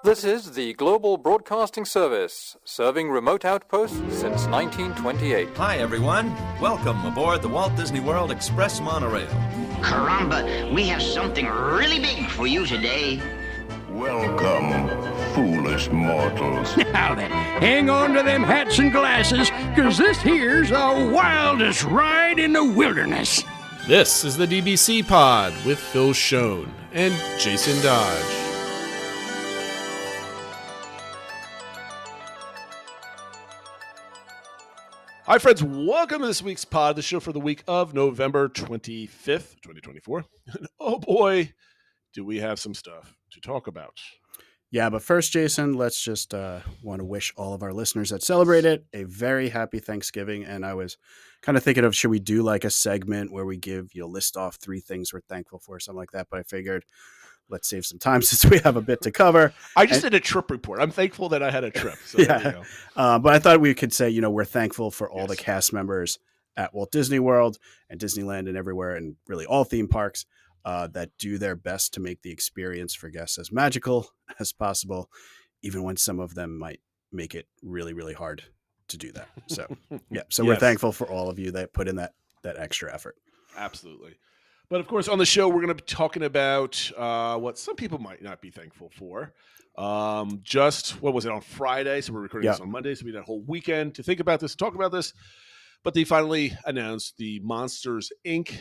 This is the Global Broadcasting Service, serving remote outposts since 1928. Hi, everyone. Welcome aboard the Walt Disney World Express Monorail. Caramba, we have something really big for you today. Welcome, foolish mortals. Now then, hang on to them hats and glasses, because this here's the wildest ride in the wilderness. This is the DBC Pod with Phil Schoen and Jason Dodge. Hi, friends. Welcome to this week's pod, the show for the week of November 25th, 2024. And oh boy, do we have some stuff to talk about. Yeah, but first, Jason, let's just want to wish all of our listeners that celebrate it a very happy Thanksgiving. And I was kind of thinking of, should we do like a segment where we give, list off 3 things we're thankful for, something like that. But I figured let's save some time since we have a bit to cover. I just did a trip report. I'm thankful that I had a trip. So yeah. There you go. But I thought we could say, we're thankful for all the cast members at Walt Disney World and Disneyland and everywhere, and really all theme parks that do their best to make the experience for guests as magical as possible, even when some of them might make it really, really hard to do that. So, yeah. So we're thankful for all of you that put in that extra effort. Absolutely. But of course, on the show, we're going to be talking about what some people might not be thankful for. What was it, on Friday? So we're recording this on Monday. So we had a whole weekend to think about this, talk about this. But they finally announced the Monsters, Inc.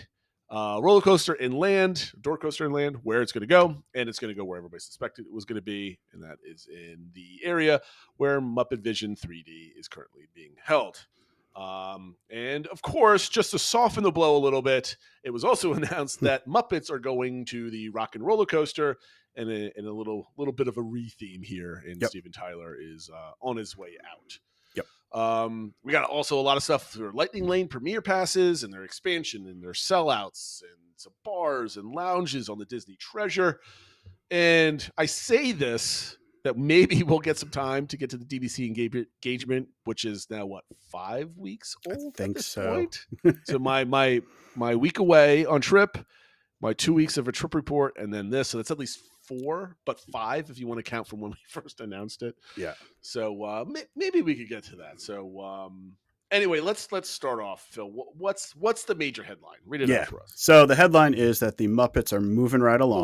Roller coaster inland, door coaster inland, where it's going to go. And it's going to go where everybody suspected it was going to be. And that is in the area where Muppet Vision 3D is currently being held. And of course, just to soften the blow a little bit, it was also announced that Muppets are going to the Rock and Roller Coaster, and a little bit of a re-theme here. And Steven Tyler is on his way out. We got also a lot of stuff for Lightning Lane premiere passes and their expansion and their sellouts and some bars and lounges on the Disney Treasure. And I say this, that maybe we'll get some time to get to the DBC engagement, which is now 5 weeks old? I think at this so. Point? So my week away on trip, my 2 weeks of a trip report, and then this. So that's at least 4, but 5 if you want to count from when we first announced it. Yeah. So maybe we could get to that. So anyway, let's start off, Phil. What's the major headline? Read it out for us. So the headline is that the Muppets are moving right along.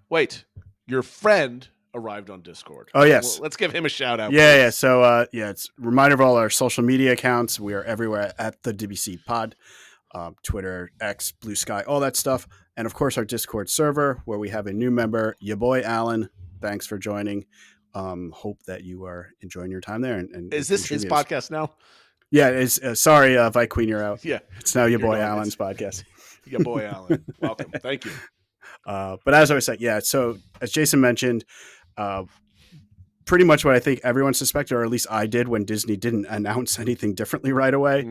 Wait. Your friend arrived on Discord. Oh, yes. Well, let's give him a shout out. Yeah. So, it's a reminder of all our social media accounts. We are everywhere at the DBC Pod, Twitter, X, Blue Sky, all that stuff. And of course, our Discord server where we have a new member, your boy, Alan. Thanks for joining. Hope that you are enjoying your time there. And is this his podcast now? Yeah. It's sorry, Vi Queen, you're out. Yeah. It's now your boy Alan's podcast. Your boy, Alan. Welcome. Thank you. But as I was saying, so as Jason mentioned, pretty much what I think everyone suspected, or at least I did when Disney didn't announce anything differently right away,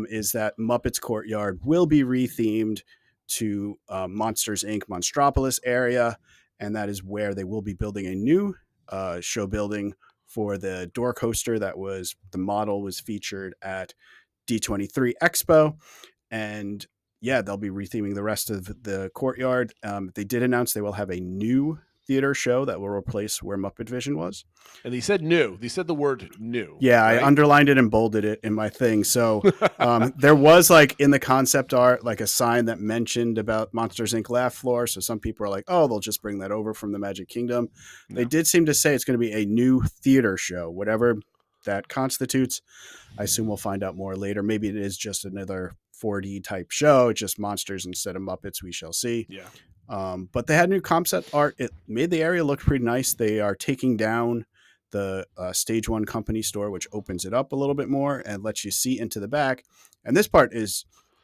is that Muppets Courtyard will be rethemed to Monsters, Inc. Monstropolis area, and that is where they will be building a new show building for the door coaster that was the model was featured at D23 Expo. And they'll be retheming the rest of the courtyard. They did announce they will have a new theater show that will replace where Muppet Vision was. And they said new. They said the word new. Yeah, right? I underlined it and bolded it in my thing. So there was in the concept art, a sign that mentioned about Monsters, Inc. Laugh Floor. So some people are like, oh, they'll just bring that over from the Magic Kingdom. No. They did seem to say it's going to be a new theater show, whatever that constitutes. I assume we'll find out more later. Maybe it is just another 4D type show, just monsters instead of Muppets. We shall see. Yeah. But they had new concept art. It made the area look pretty nice. They are taking down the Stage 1 company store, which opens it up a little bit more and lets you see into the back. And this part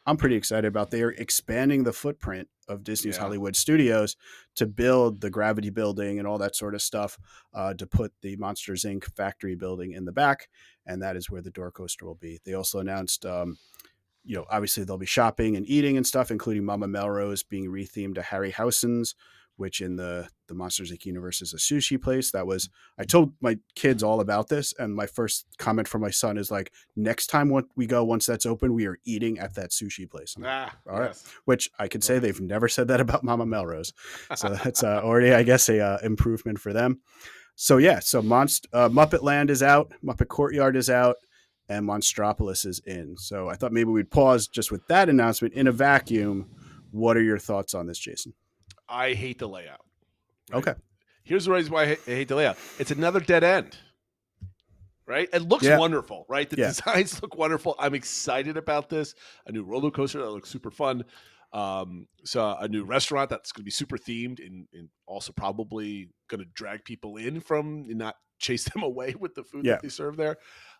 I'm pretty excited about. They are expanding the footprint of Disney's Hollywood Studios to build the Gravity Building and all that sort of stuff, to put the Monsters, Inc. factory building in the back. And that is where the door coaster will be. They also announced obviously there'll be shopping and eating and stuff, including Mama Melrose being rethemed to Harryhausen's, which in the Monsters Inc. universe is a sushi place. I told my kids all about this, and my first comment from my son is like, next time we go, once that's open, we are eating at that sushi place. All right. Which I could say they've never said that about Mama Melrose. So that's already, I guess, a improvement for them. So Muppet Land is out, Muppet Courtyard is out, and Monstropolis is in. So I thought maybe we'd pause just with that announcement in a vacuum. What are your thoughts on this, Jason? I hate the layout. Right? Okay. Here's the reason why I hate the layout. It's another dead end. Right? It looks wonderful, right? The designs look wonderful. I'm excited about this. A new roller coaster that looks super fun. So a new restaurant that's going to be super themed and also probably going to drag people in from and not chase them away with the food that they serve there.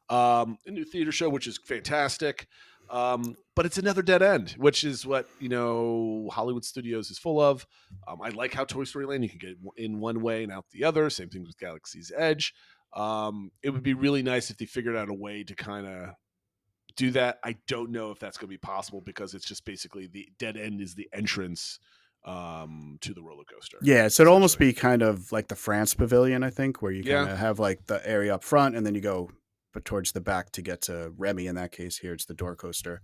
A new theater show, which is fantastic. But it's another dead end, which is what, Hollywood Studios is full of. I like how Toy Story Land, you can get in one way and out the other. Same thing with Galaxy's Edge. It would be really nice if they figured out a way to kind of do that. I don't know if that's going to be possible because it's just basically the dead end is the entrance to the roller coaster. Yeah, so it'd almost be kind of like the France Pavilion, I think, where you kind of have like the area up front and then you go towards the back to get to Remy. In that case, here it's the door coaster.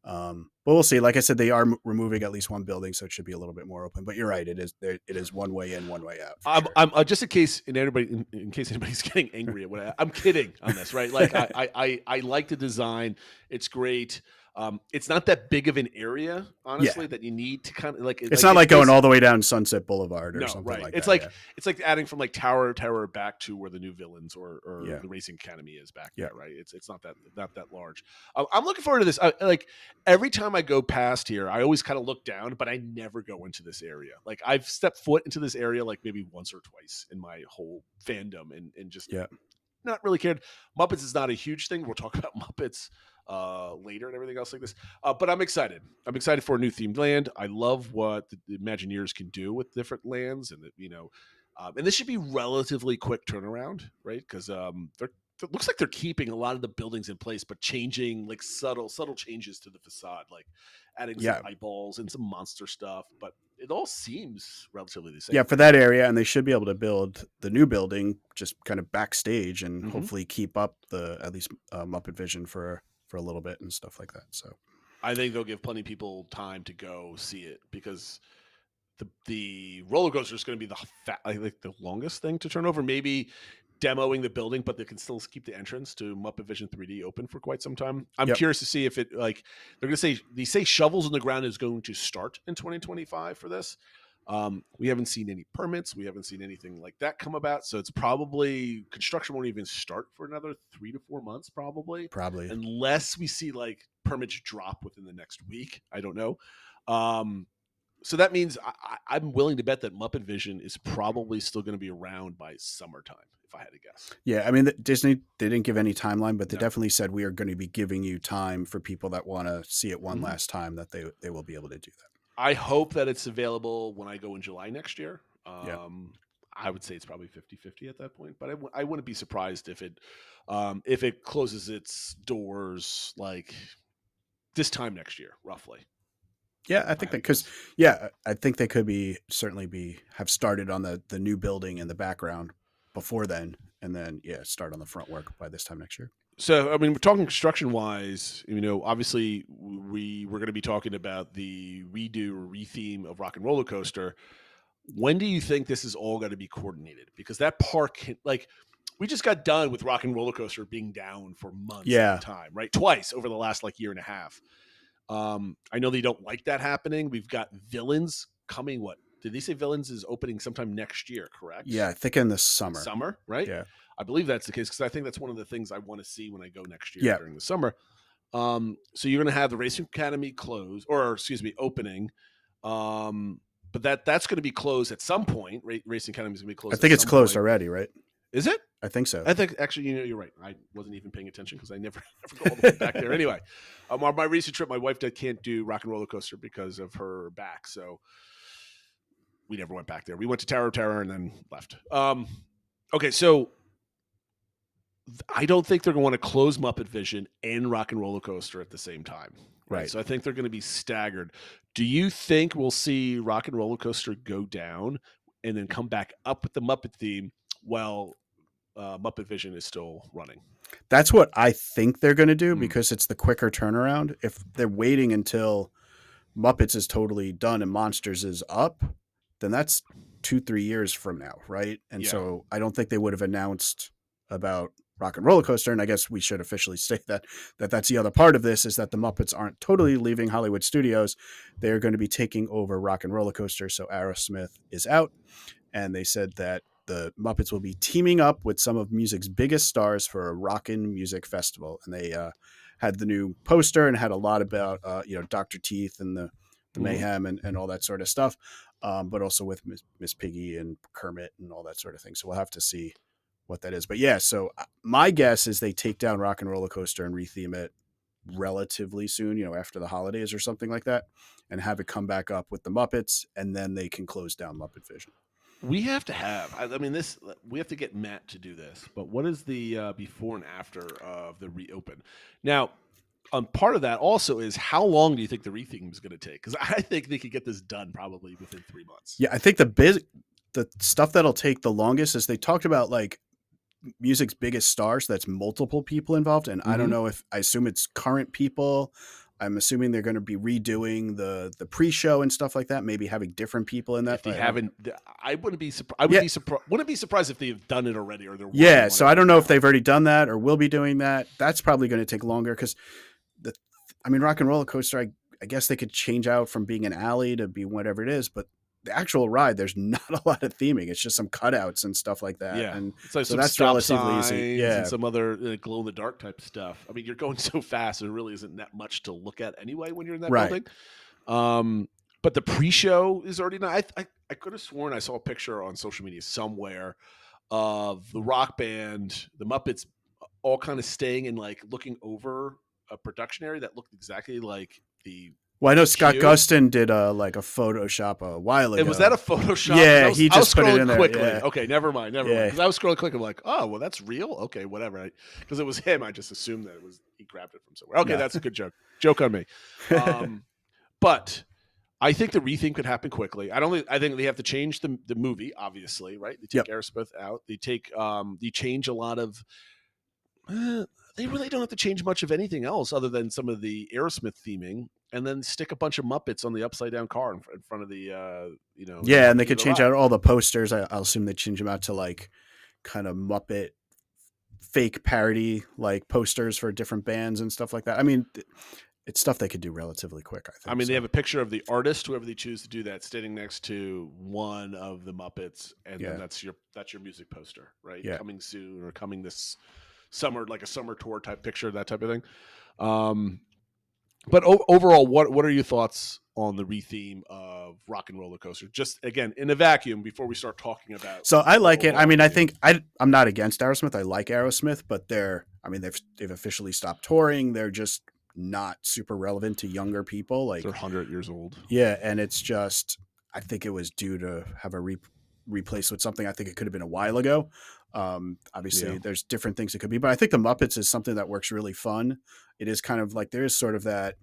But we'll see. Like I said, they are removing at least one building, so it should be a little bit more open. But you're right; it is one way in, one way out. I'm just in case anybody's getting angry at what I'm kidding on this, right? Like I like the design; it's great. It's not that big of an area, honestly, that you need to kind of like. It's not like going all the way down Sunset Boulevard or something like it's that. It's like adding from like Tower back to where the new villains or the Racing Academy is back there, right? It's not that large. I'm looking forward to this. Like every time I go past here, I always kind of look down, but I never go into this area. Like I've stepped foot into this area like maybe once or twice in my whole fandom, and just not really cared. Muppets is not a huge thing. We'll talk about Muppets later and everything else like this. But I'm excited. I'm excited for a new themed land. I love what the Imagineers can do with different lands, and and this should be relatively quick turnaround, right? Because it looks like they're keeping a lot of the buildings in place, but changing like subtle changes to the facade, like adding some eyeballs and some monster stuff. But it all seems relatively the same. Yeah, for that area, and they should be able to build the new building just kind of backstage and hopefully keep up at least Muppet Vision for a little bit and stuff like that. So I think they'll give plenty of people time to go see it because the roller coaster is going to be the longest thing to turn over. Maybe demoing the building, but they can still keep the entrance to Muppet Vision 3D open for quite some time. I'm curious to see if it they're going to say shovels in the ground is going to start in 2025 for this. We haven't seen any permits. We haven't seen anything like that come about. So it's probably construction won't even start for another 3 to 4 months, probably, unless we see like permits drop within the next week. I don't know. So that means I'm willing to bet that Muppet Vision is probably still going to be around by summertime, if I had to guess. Yeah, I mean, Disney, they didn't give any timeline, but they definitely said we are going to be giving you time for people that want to see it one last time, that they will be able to do that. I hope that it's available when I go in July next year. I would say it's probably 50-50 at that point, but I wouldn't be surprised if it closes its doors like this time next year, roughly. Yeah, I think I think they could have started on the new building in the background before then, and then start on the front work by this time next year. So, I mean, we're talking construction wise, obviously we're going to be talking about the redo or retheme of Rock and Roller Coaster. When do you think this is all going to be coordinated? Because that park, we just got done with Rock and Roller Coaster being down for months at a time, right? Twice over the last year and a half. I know they don't like that happening. We've got Villains coming. What did they say? Villains is opening sometime next year, correct? Yeah, I think in the summer. Summer, right? Yeah, I believe that's the case because I think that's one of the things I want to see when I go next year during the summer. So you're going to have the Racing Academy opening. But that's going to be closed at some point. Racing Academy is going to be closed. I think it's closed already, right? Is it? I think so. I think actually, you're right. I wasn't even paying attention because I never go all the way back there. Anyway, on my recent trip, my wife can't do Rock and Roller Coaster because of her back, so we never went back there. We went to Tower of Terror and then left. Okay, so I don't think they're going to want to close Muppet Vision and Rock and Roller Coaster at the same time. Right. So I think they're going to be staggered. Do you think we'll see Rock and Roller Coaster go down and then come back up with the Muppet theme while Muppet Vision is still running. That's what I think they're going to do because it's the quicker turnaround. If they're waiting until Muppets is totally done and Monsters is up, then that's 2-3 years from now, right? And so I don't think they would have announced about Rock and Roller Coaster. And I guess we should officially state that that's the other part of this, is that the Muppets aren't totally leaving Hollywood Studios. They're going to be taking over Rock and Roller Coaster. So Aerosmith is out. And they said that the Muppets will be teaming up with some of music's biggest stars for a rockin' music festival. And they had the new poster and had a lot about, Dr. Teeth and the Mayhem and all that sort of stuff. But also with Miss Piggy and Kermit and all that sort of thing. So we'll have to see what that is. But yeah, so my guess is they take down Rock and Roller Coaster and retheme it relatively soon, after the holidays or something like that, and have it come back up with the Muppets, and then they can close down Muppet Vision. We have to have, we have to get Matt to do this, but what is the before and after of the reopen? Now, part of that also is how long do you think the retheme is going to take? Because I think they could get this done probably within 3 months. Yeah, I think the stuff that'll take the longest is they talked about like music's biggest stars. That's multiple people involved, and I don't know I assume it's current people. I'm assuming they're going to be redoing the pre-show and stuff like that. Maybe having different people in that. If they haven't, I wouldn't be surprised. Wouldn't be surprised if they've done it already or they're. Yeah, so I don't know if they've already done that or will be doing that. That's probably going to take longer because Rock and Roller Coaster. I guess they could change out from being an alley to be whatever it is, but the actual ride, there's not a lot of theming. It's just some cutouts and stuff like that. Yeah, and it's like so that's relatively easy. Yeah, and some other glow in the dark type stuff. I mean, you're going so fast, there really isn't that much to look at anyway when you're in that building. But the pre-show is already not. I could have sworn I saw a picture on social media somewhere of the rock band, the Muppets, all kind of staying and like looking over a production area that looked exactly like the. Well, I know Scott Gustin did a Photoshop a while ago. Was that a Photoshop? Yeah, he just put it in there. Quickly. Yeah. Okay, never mind. Because I was scrolling quickly, I'm like, oh, well, that's real. Okay, whatever. Because it was him, I just assumed that he grabbed it from somewhere. Okay, that's a good joke. Joke on me. But I think the retheme could happen quickly. I think they have to change the movie, obviously, right? They take Aerosmith out. They change a lot of. They really don't have to change much of anything else other than some of the Aerosmith theming, and then stick a bunch of Muppets on the upside down car in front of the, Yeah, and they could change out all the posters. I'll assume they change them out to like kind of Muppet fake parody like posters for different bands and stuff like that. I mean, it's stuff they could do relatively quick, I think. They have a picture of the artist, whoever they choose to do that, standing next to one of the Muppets, and then that's your music poster, right? Yeah. Coming soon or coming this summer, like a summer tour type picture, that type of thing. But overall, what are your thoughts on the retheme of Rock and Roller Coaster? Just again, in a vacuum, before we start talking about. So I like it. I mean, I think I'm not against Aerosmith. I like Aerosmith, but they've officially stopped touring. They're just not super relevant to younger people. Like they're 100 years old. Yeah, and it's just I think it was due to have a replaced with something. I think it could have been a while ago. Obviously there's different things it could be, but I think the Muppets is something that works really fun. It is kind of like there is sort of that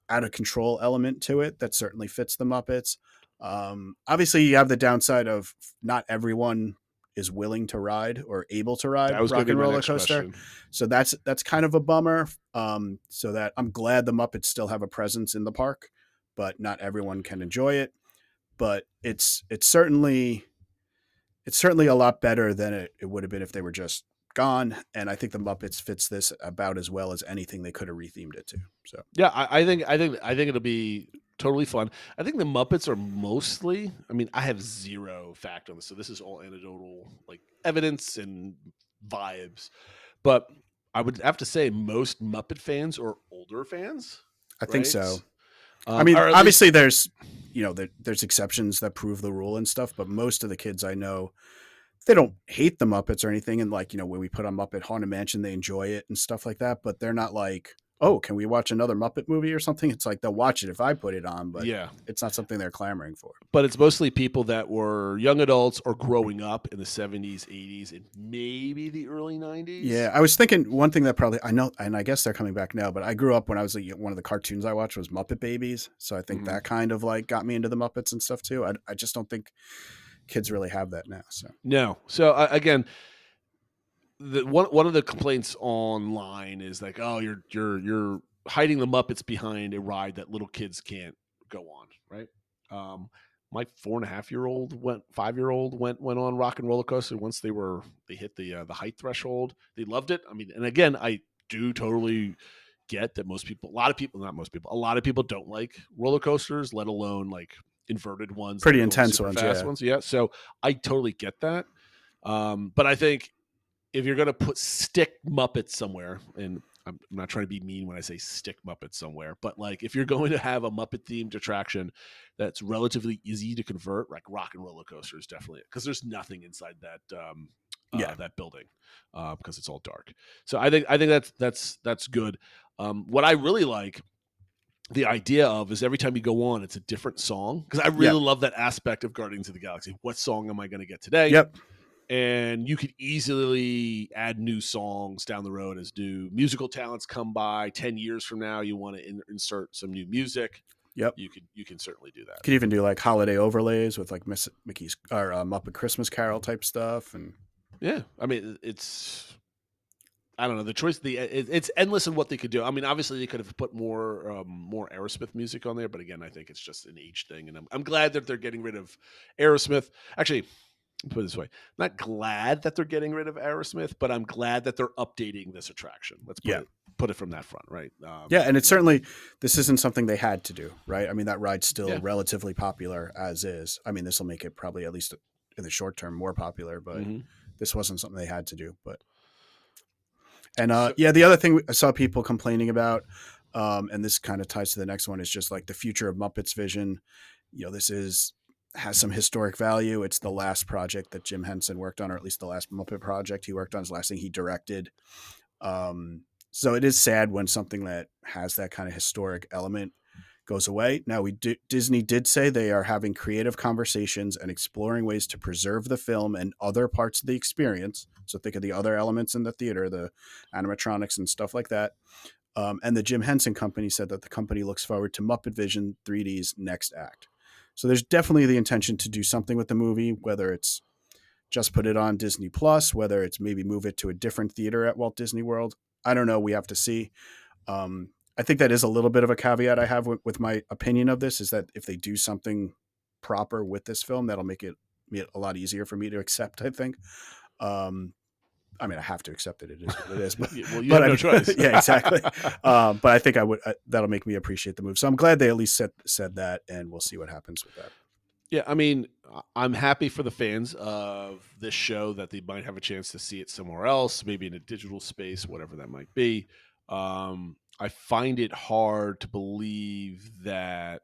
out of control element to it that certainly fits the Muppets. Obviously you have the downside of not everyone is willing to ride or able to ride Rock and Roller Coaster. So that's kind of a bummer. So that I'm glad the Muppets still have a presence in the park, but not everyone can enjoy it. But it's certainly a lot better than it would have been if they were just gone. And I think the Muppets fits this about as well as anything they could have rethemed it to. So yeah, I think it'll be totally fun. I think the Muppets are mostly. I mean, I have zero fact on this, so this is all anecdotal, like evidence and vibes. But I would have to say most Muppet fans are older fans. I think so. I mean, obviously there's exceptions that prove the rule and stuff, but most of the kids I know, they don't hate the Muppets or anything. And like, when we put on Muppet Haunted Mansion, they enjoy it and stuff like that, but they're not like, oh, can we watch another Muppet movie or something? It's like, they'll watch it if I put it on, but it's not something they're clamoring for. But it's mostly people that were young adults or growing up in the 70s, 80s, and maybe the early 90s. Yeah. I was thinking one thing that probably I know, and I guess they're coming back now, but I grew up when I was one of the cartoons I watched was Muppet Babies. So I think that kind of like got me into the Muppets and stuff too. I just don't think kids really have that now. So No. So again, one of the complaints online is like, oh, you're hiding the Muppets behind a ride that little kids can't go on, right? My 5-year-old went on Rock and Roller Coaster once they hit the height threshold. They loved it. I mean, and again, I do totally get that a lot of people don't like roller coasters, let alone like inverted ones, pretty intense ones, fast ones. Yeah. So I totally get that. But I think if you're going to stick Muppets somewhere, and I'm not trying to be mean when I say stick Muppets somewhere, but like if you're going to have a Muppet themed attraction that's relatively easy to convert, like Rock and Roller Coaster is definitely it, because there's nothing inside that that building because it's all dark. So I think that's good. What I really like the idea of is every time you go on, it's a different song, because I really love that aspect of Guardians of the Galaxy. What song am I going to get today? Yep. And you could easily add new songs down the road as new musical talents come by. 10 years from now, you want to insert some new music. Yep. You can certainly do that. Could even do like holiday overlays with like Mickey's or Muppet Christmas Carol type stuff. And yeah, I mean, I don't know, the choice. It's endless in what they could do. I mean, obviously they could have put more Aerosmith music on there, but again, I think it's just an age thing, and I'm glad that they're getting rid of Aerosmith. Actually, put it this way, I'm not glad that they're getting rid of Aerosmith, but I'm glad that they're updating this attraction. Let's put it from that front, right? And it's certainly, this isn't something they had to do, right? I mean, that ride's still relatively popular as is. I mean, this will make it probably, at least in the short term, more popular, but this wasn't something they had to do. But and the other thing I saw people complaining about, and this kind of ties to the next one, is just like the future of Muppets vision. This has some historic value. It's the last project that Jim Henson worked on, or at least the last Muppet project he worked on, is the last thing he directed. So it is sad when something that has that kind of historic element goes away. Now, Disney did say they are having creative conversations and exploring ways to preserve the film and other parts of the experience. So think of the other elements in the theater, the animatronics and stuff like that. And the Jim Henson Company said that the company looks forward to Muppet Vision 3D's next act. So there's definitely the intention to do something with the movie, whether it's just put it on Disney Plus, whether it's maybe move it to a different theater at Walt Disney World. I don't know. We have to see. I think that is a little bit of a caveat I have with my opinion of this, is that if they do something proper with this film, that'll make it a lot easier for me to accept, I think. I mean, I have to accept that it is what it is, but, well, you have no choice. Yeah, exactly. But I think that'll make me appreciate the move. So I'm glad they at least said that, and we'll see what happens with that. Yeah, I mean, I'm happy for the fans of this show that they might have a chance to see it somewhere else, maybe in a digital space, whatever that might be. I find it hard to believe that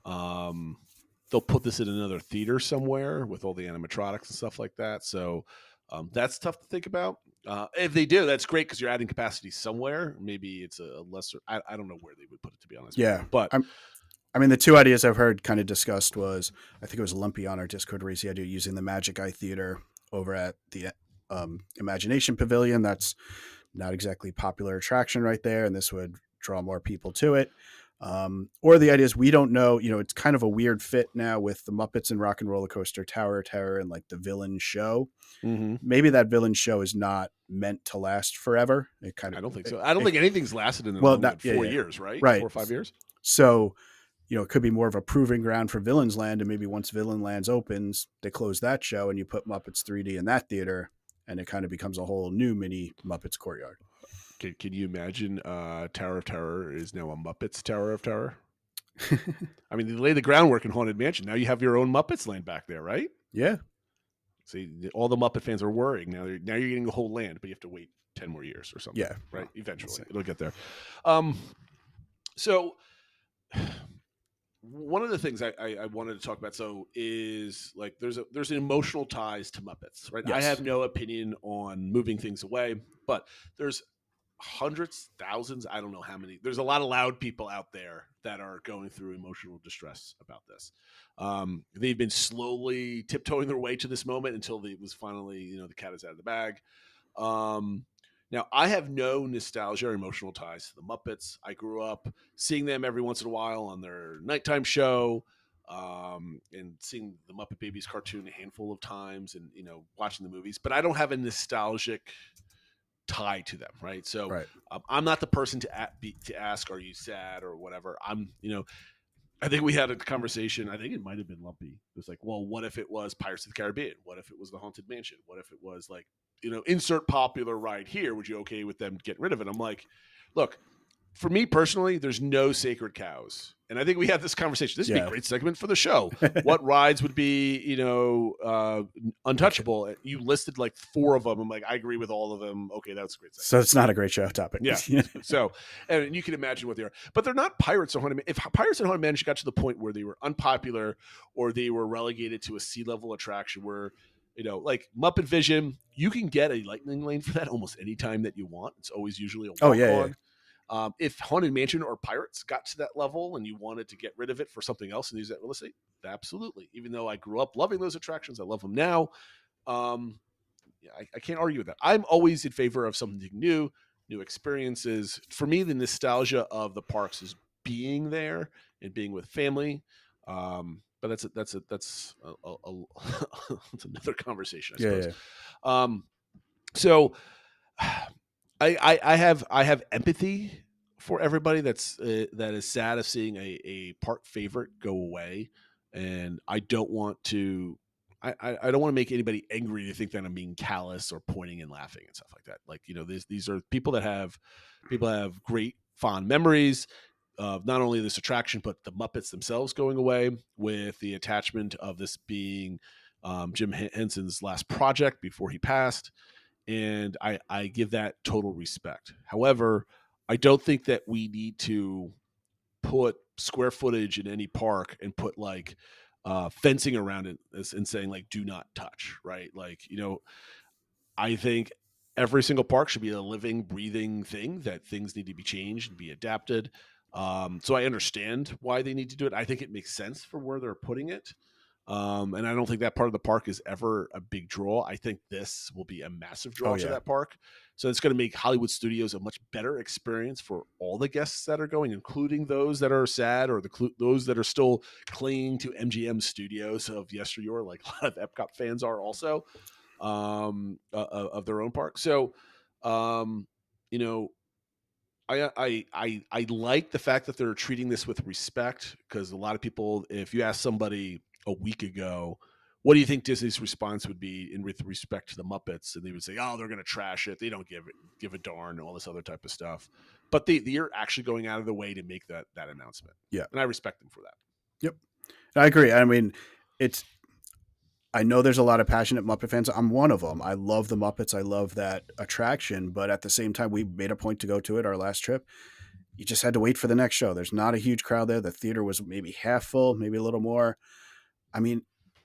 they'll put this in another theater somewhere with all the animatronics and stuff like that. So that's tough to think about. If they do, that's great, because you're adding capacity somewhere. Maybe it's a lesser. I don't know where they would put it, to be honest. Yeah, but I mean, the two ideas I've heard kind of discussed was, I think it was Lumpy on our Discord raised the idea of using the Magic Eye Theater over at the Imagination Pavilion. That's not exactly a popular attraction right there, and this would draw more people to it. Or the idea is, we don't know, it's kind of a weird fit now with the Muppets and Rock and Roller Coaster, Tower of Terror, and like the villain show. Mm-hmm. Maybe that villain show is not meant to last forever. I don't think so. I don't think anything's lasted in 4 years, right? Right. 4 or 5 years. So, it could be more of a proving ground for Villains Land, and maybe once Villain Lands opens, they close that show and you put Muppets 3D in that theater, and it kind of becomes a whole new mini Muppets courtyard. Can you imagine Tower of Terror is now a Muppets Tower of Terror? I mean, they laid the groundwork in Haunted Mansion. Now you have your own Muppets land back there, right? Yeah. See, all the Muppet fans are worrying. Now you're getting the whole land, but you have to wait 10 more years or something. Yeah. Right? Eventually. It'll get there. So one of the things I wanted to talk about is like there's an emotional ties to Muppets, right? Yes. I have no opinion on moving things away, but there's hundreds, thousands, I don't know how many. There's a lot of loud people out there that are going through emotional distress about this. They've been slowly tiptoeing their way to this moment until it was finally, the cat is out of the bag. Now, I have no nostalgia or emotional ties to the Muppets. I grew up seeing them every once in a while on their nighttime show. and seeing the Muppet Babies cartoon a handful of times, and watching the movies. But I don't have a nostalgic tie to them, right? So Right. I'm not the person to ask, "Are you sad?" or whatever. I think we had a conversation. I think it might have been Lumpy. It was like, well, what if it was Pirates of the Caribbean? What if it was the Haunted Mansion? What if it was like, insert popular ride here? Would you okay with them getting rid of it? I'm like, look, for me personally, there's no sacred cows. And I think we had this conversation. This would be a great segment for the show. What rides would be, untouchable? You listed like 4 of them. I'm like, I agree with all of them. Okay, that's a great segment. So it's not a great show topic. Yeah. So, and you can imagine what they are. But they're not Pirates or Haunted Mansion. If Pirates and Haunted Mansion got to the point where they were unpopular or they were relegated to a C-level attraction where, like Muppet Vision, you can get a lightning lane for that almost any time that you want. It's always usually a walk-on. Yeah. If Haunted Mansion or Pirates got to that level and you wanted to get rid of it for something else and use that real estate, absolutely. Even though I grew up loving those attractions, I love them now. I can't argue with that. I'm always in favor of something new experiences. For me, the nostalgia of the parks is being there and being with family. But that's another conversation, I suppose. Yeah. So I have empathy for everybody that is sad of seeing a park favorite go away, and I don't want to. I don't want to make anybody angry to think that I'm being callous or pointing and laughing and stuff like that. Like, these are people that have great fond memories of not only this attraction but the Muppets themselves going away, with the attachment of this being Jim Henson's last project before he passed. And I give that total respect. However, I don't think that we need to put square footage in any park and put like fencing around it and saying like, do not touch, right? Like, I think every single park should be a living, breathing thing, that things need to be changed and be adapted. So I understand why they need to do it. I think it makes sense for where they're putting it. And I don't think that part of the park is ever a big draw. I think this will be a massive draw to that park. So it's going to make Hollywood Studios a much better experience for all the guests that are going, including those that are sad or those that are still clinging to MGM Studios of yesteryear, like a lot of Epcot fans are also of their own park. So, I like the fact that they're treating this with respect, because a lot of people, if you ask somebody a week ago, what do you think Disney's response would be with respect to the Muppets? And they would say, oh, they're going to trash it. They don't give a darn, and all this other type of stuff. But they're actually going out of the way to make that announcement. Yeah. And I respect them for that. Yep. I agree. I mean, I know there's a lot of passionate Muppet fans. I'm one of them. I love the Muppets. I love that attraction. But at the same time, we made a point to go to it our last trip. You just had to wait for the next show. There's not a huge crowd there. The theater was maybe half full, maybe a little more. I mean,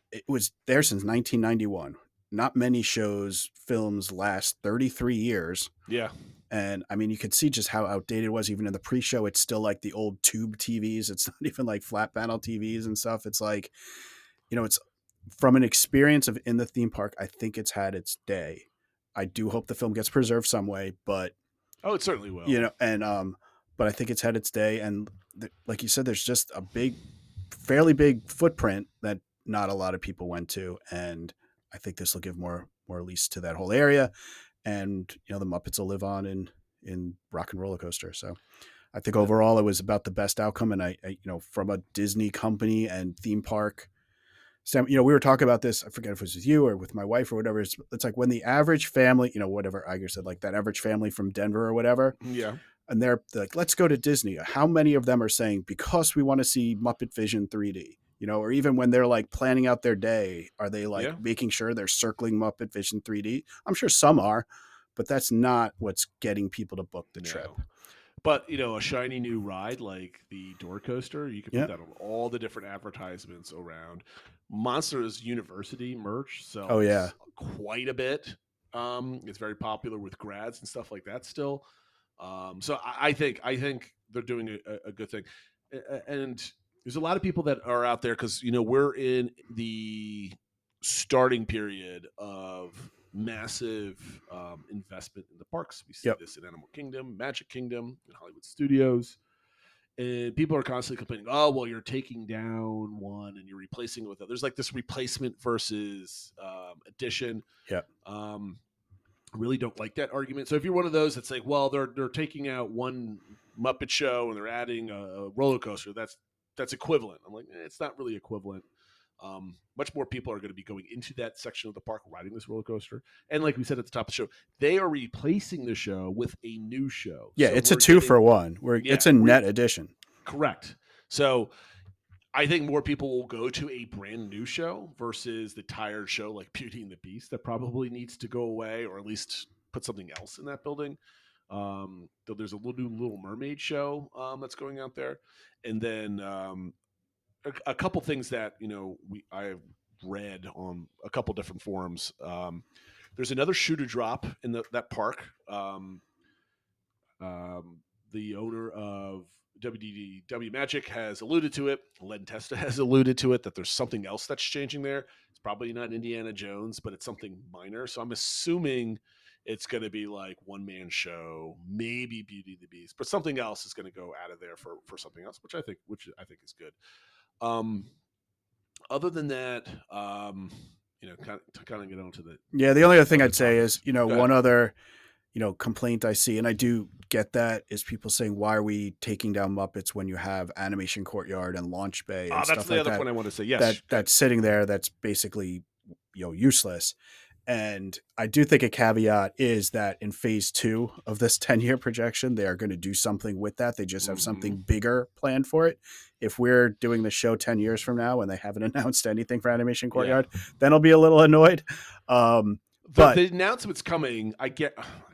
it was there since 1991. Not many films last 33 years. Yeah. And I mean, you could see just how outdated it was. Even in the pre-show, it's still like the old tube TVs. It's not even like flat panel TVs and stuff. It's like, it's from an experience of in the theme park, I think it's had its day. I do hope the film gets preserved some way, but it certainly will. But I think it's had its day. And like you said, there's just a fairly big footprint that not a lot of people went to. And I think this will give more release to that whole area. And, the Muppets will live on in Rock and Roller Coaster. So I think overall it was about the best outcome. And I from a Disney company and theme park, we were talking about this, I forget if it was with you or with my wife or whatever. It's like when the average family, whatever Iger said, like that average family from Denver or whatever. Yeah. And they're like, let's go to Disney. How many of them are saying, because we want to see Muppet Vision 3D, or even when they're like planning out their day, are they like making sure they're circling Muppet Vision 3D? I'm sure some are, but that's not what's getting people to book the trip. But, a shiny new ride like the Door Coaster, you can put that on all the different advertisements around. Monsters University merch sells quite a bit. It's very popular with grads and stuff like that still. So I think they're doing a good thing. And there's a lot of people that are out there because, we're in the starting period of massive investment in the parks. We see this in Animal Kingdom, Magic Kingdom, and Hollywood Studios. And people are constantly complaining, oh, well, you're taking down one and you're replacing it with it. There's like this replacement versus addition. Yeah. I really don't like that argument. So if you're one of those that's like, well, they're taking out one Muppet show and they're adding a roller coaster, that's equivalent. I'm like, it's not really equivalent. Much more people are going to be going into that section of the park riding this roller coaster. And like we said at the top of the show, they are replacing the show with a new show. Yeah, so it's a 2-for-1. It's a net addition. Correct. So I think more people will go to a brand new show versus the tired show like Beauty and the Beast that probably needs to go away, or at least put something else in that building. Though there's a new Little Mermaid show that's going out there. And then a couple things that I've read on a couple different forums. There's another shoe to drop in that park. The owner of WDW Magic has alluded to it. Len Testa has alluded to it, that there's something else that's changing there. It's probably not Indiana Jones, but it's something minor. So I'm assuming it's going to be like one-man show, maybe Beauty and the Beast, but something else is going to go out of there for something else, which I think is good. Other than that, kind of get on to the. Yeah, the only other thing I'd say is, one other, complaint I see, and I do get that, is people saying, why are we taking down Muppets when you have Animation Courtyard and Launch Bay and stuff like that? That's the other point I want to say. Yes. That's sitting there, that's basically, useless. And I do think a caveat is that in phase 2 of this 10-year projection, they are going to do something with that. They just have something bigger planned for it. If we're doing the show 10 years from now and they haven't announced anything for Animation Courtyard, then I'll be a little annoyed. But the announcement's coming. I can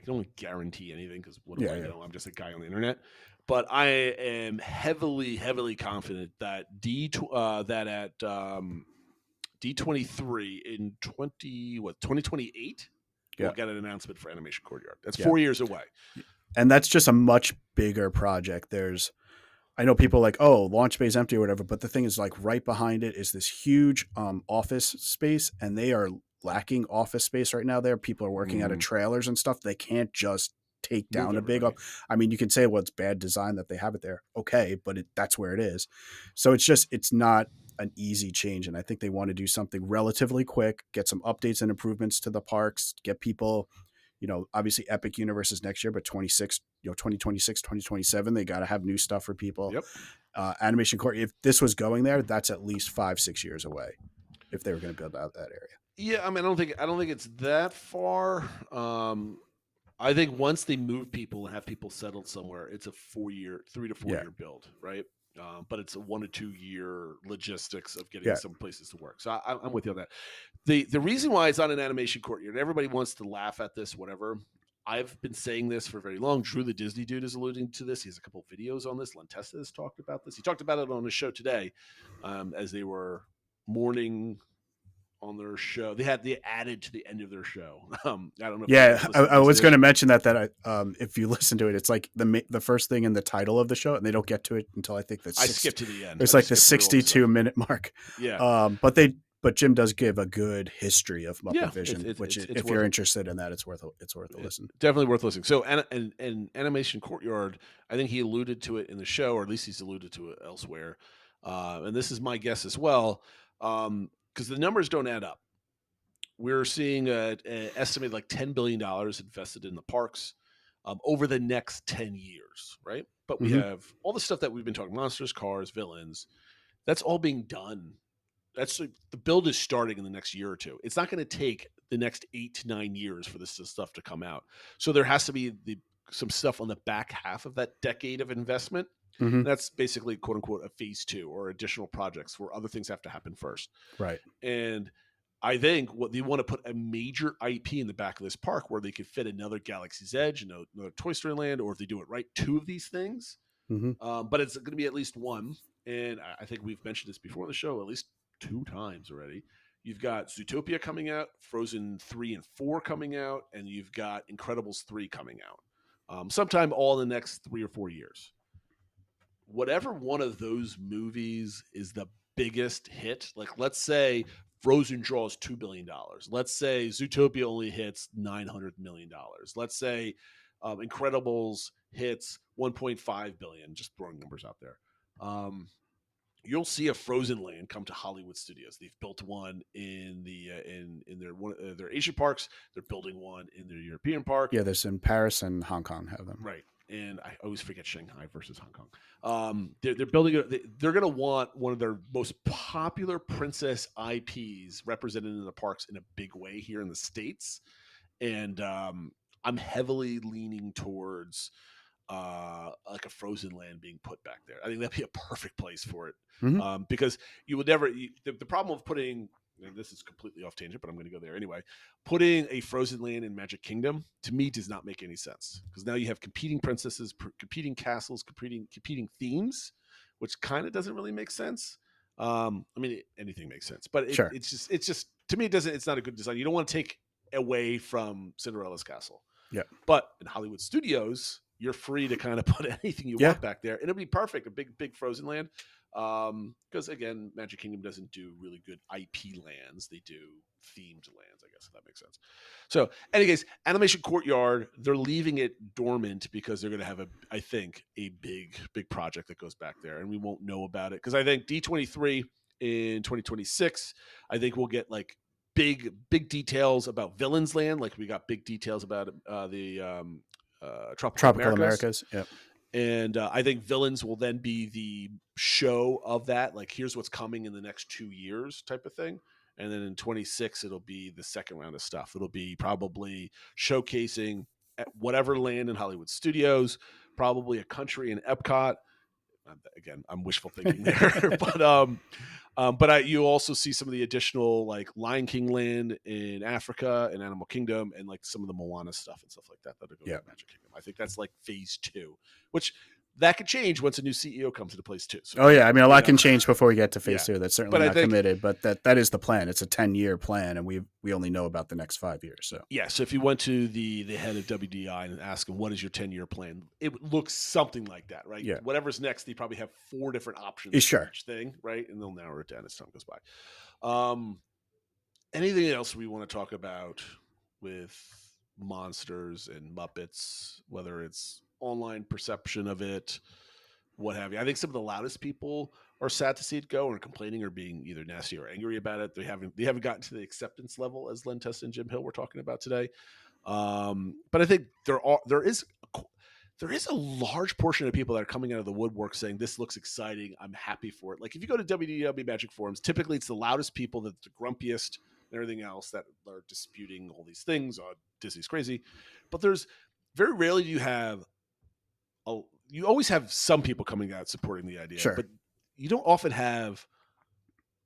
only guarantee anything because what do I know? I'm just a guy on the internet. But I am heavily, heavily confident that at D23 in 2028, we'll get an announcement for Animation Courtyard. That's 4 years away. And that's just a much bigger project. I know people are like, oh, Launch Bay's empty or whatever, but the thing is, like, right behind it is this huge office space, and they are lacking office space right now there. People are working out of trailers and stuff. They can't just take down a big I mean, you can say, well, it's bad design that they have it there. Okay, but that's where it is. So it's not an easy change, and I think they want to do something relatively quick, get some updates and improvements to the parks, get people, obviously Epic Universe is next year, but 2026, 2027, they got to have new stuff for people. Yep. Animation Court, if this was going there, that's at least 5-6 years away if they were going to build out that area. Yeah, I mean, I don't think it's that far. I think once they move people and have people settled somewhere, it's a 3 to 4 year build, right? But it's a 1 to 2 year logistics of getting some places to work. So I'm with you on that. The reason why it's on an Animation Courtyard, and everybody wants to laugh at this, whatever. I've been saying this for very long. Drew the Disney Dude is alluding to this. He has a couple of videos on this. Len Testa has talked about this. He talked about it on his show today, as they were mourning on their show. They added to the end of their show. I don't know. I was going to mention that if you listen to it, it's like the first thing in the title of the show, and they don't get to it until I think I skipped to the end. It's like the 62-minute mark. Yeah. But Jim does give a good history of Muppet Vision, which if you're interested in that, it's worth a listen. Definitely worth listening. So, and Animation Courtyard, I think he alluded to it in the show, or at least he's alluded to it elsewhere. And this is my guess as well, because the numbers don't add up. We're seeing an estimated like $10 billion invested in the parks over the next 10 years, right? But we have all the stuff that we've been talking, monsters, cars, villains, that's all being done. The build is starting in the next year or two. It's not going to take the next 8 to 9 years for this stuff to come out. So there has to be some stuff on the back half of that decade of investment. That's basically, quote unquote, a phase 2 or additional projects where other things have to happen first. Right. And I think what they want to put a major IP in the back of this park where they could fit another Galaxy's Edge, another Toy Story Land, or if they do it right, 2 of these things. But it's going to be at least one. And I think we've mentioned this before on the show, at least 2 times already. You've got Zootopia coming out, Frozen 3 and 4 coming out, and you've got Incredibles 3 coming out. Sometime all in the next 3 or 4 years. Whatever one of those movies is the biggest hit, like let's say Frozen draws $2 billion. Let's say Zootopia only hits $900 million. Let's say Incredibles hits 1.5 billion, just throwing numbers out there. You'll see a Frozen Land come to Hollywood Studios. They've built one in the in their Asian parks. They're building one in their European park. Yeah, there's in Paris and Hong Kong have them. Right. And I always forget Shanghai versus Hong Kong. They're building. They're going to want one of their most popular princess IPs represented in the parks in a big way here in the States. And I'm heavily leaning towards like a Frozen Land being put back there. I think that'd be a perfect place for it. Because you would never. The problem of putting. And this is completely off tangent, but I'm going to go there anyway. Putting a Frozen Land in Magic Kingdom to me does not make any sense, because now you have competing princesses, competing castles, competing themes, which kind of doesn't really make sense. I mean, anything makes sense, but it's just to me, it's not a good design. You don't want to take away from Cinderella's castle. Yeah. But in Hollywood Studios, you're free to kind of put anything you want back there, and it'll be perfect. A big Frozen Land. Because again, Magic Kingdom doesn't do really good IP lands; they do themed lands, I guess, if that makes sense. So, anyways, Animation Courtyard, they're leaving it dormant because they're going to have I think, a big project that goes back there, and we won't know about it because I think D23 in 2026, I think we'll get like big details about Villains Land, like we got big details about the Tropical Americas. Yep. And I think Villains will then be the show of that. Like, here's what's coming in the next 2 years type of thing. And then in 26, it'll be the second round of stuff. It'll be probably showcasing at whatever land in Hollywood Studios, probably a country in Epcot. Again, I'm wishful thinking there, but you also see some of the additional like Lion King land in Africa and Animal Kingdom, and like some of the Moana stuff and stuff like that that'll go to Magic Kingdom. I think that's like phase 2, which that could change once a new CEO comes into place too. So, I mean, a lot can change before we get to phase 2. That's certainly not committed, but that is the plan. It's a 10-year plan, and we only know about the next 5 years. So so if you went to the head of WDI and ask him, what is your 10-year plan? It looks something like that, right? Yeah. Whatever's next, they probably have 4 different options for each thing, right? And they'll narrow it down as time goes by. Anything else we want to talk about with Monsters and Muppets, whether it's online perception of it, what have you? I think some of the loudest people are sad to see it go, or complaining, or being either nasty or angry about it. They haven't gotten to the acceptance level as Len Testa and Jim Hill were talking about today. But I think there is a large portion of people that are coming out of the woodwork saying this looks exciting. I'm happy for it. Like if you go to WDW Magic forums, typically it's the loudest people, that's the grumpiest and everything else, that are disputing all these things. Disney's crazy, but there's very rarely do you have you always have some people coming out supporting the idea, but you don't often have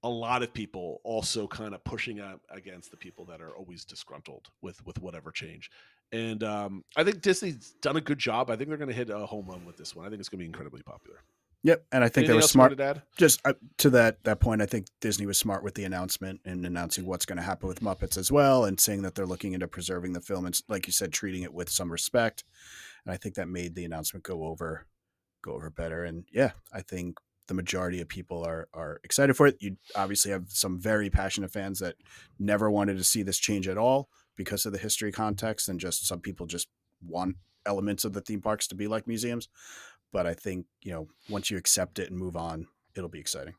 a lot of people also kind of pushing out against the people that are always disgruntled with whatever change. And I think Disney's done a good job. I think they're going to hit a home run with this one. I think it's going to be incredibly popular. Yep, and I think Anything they were else smart. you wanted to add? Just to that point, I think Disney was smart with the announcement and announcing what's going to happen with Muppets as well, and saying that they're looking into preserving the film and, like you said, treating it with some respect. And I think that made the announcement go over better. And I think the majority of people are excited for it. You obviously have some very passionate fans that never wanted to see this change at all because of the history context, and just some people just want elements of the theme parks to be like museums. But I think, once you accept it and move on, it'll be exciting.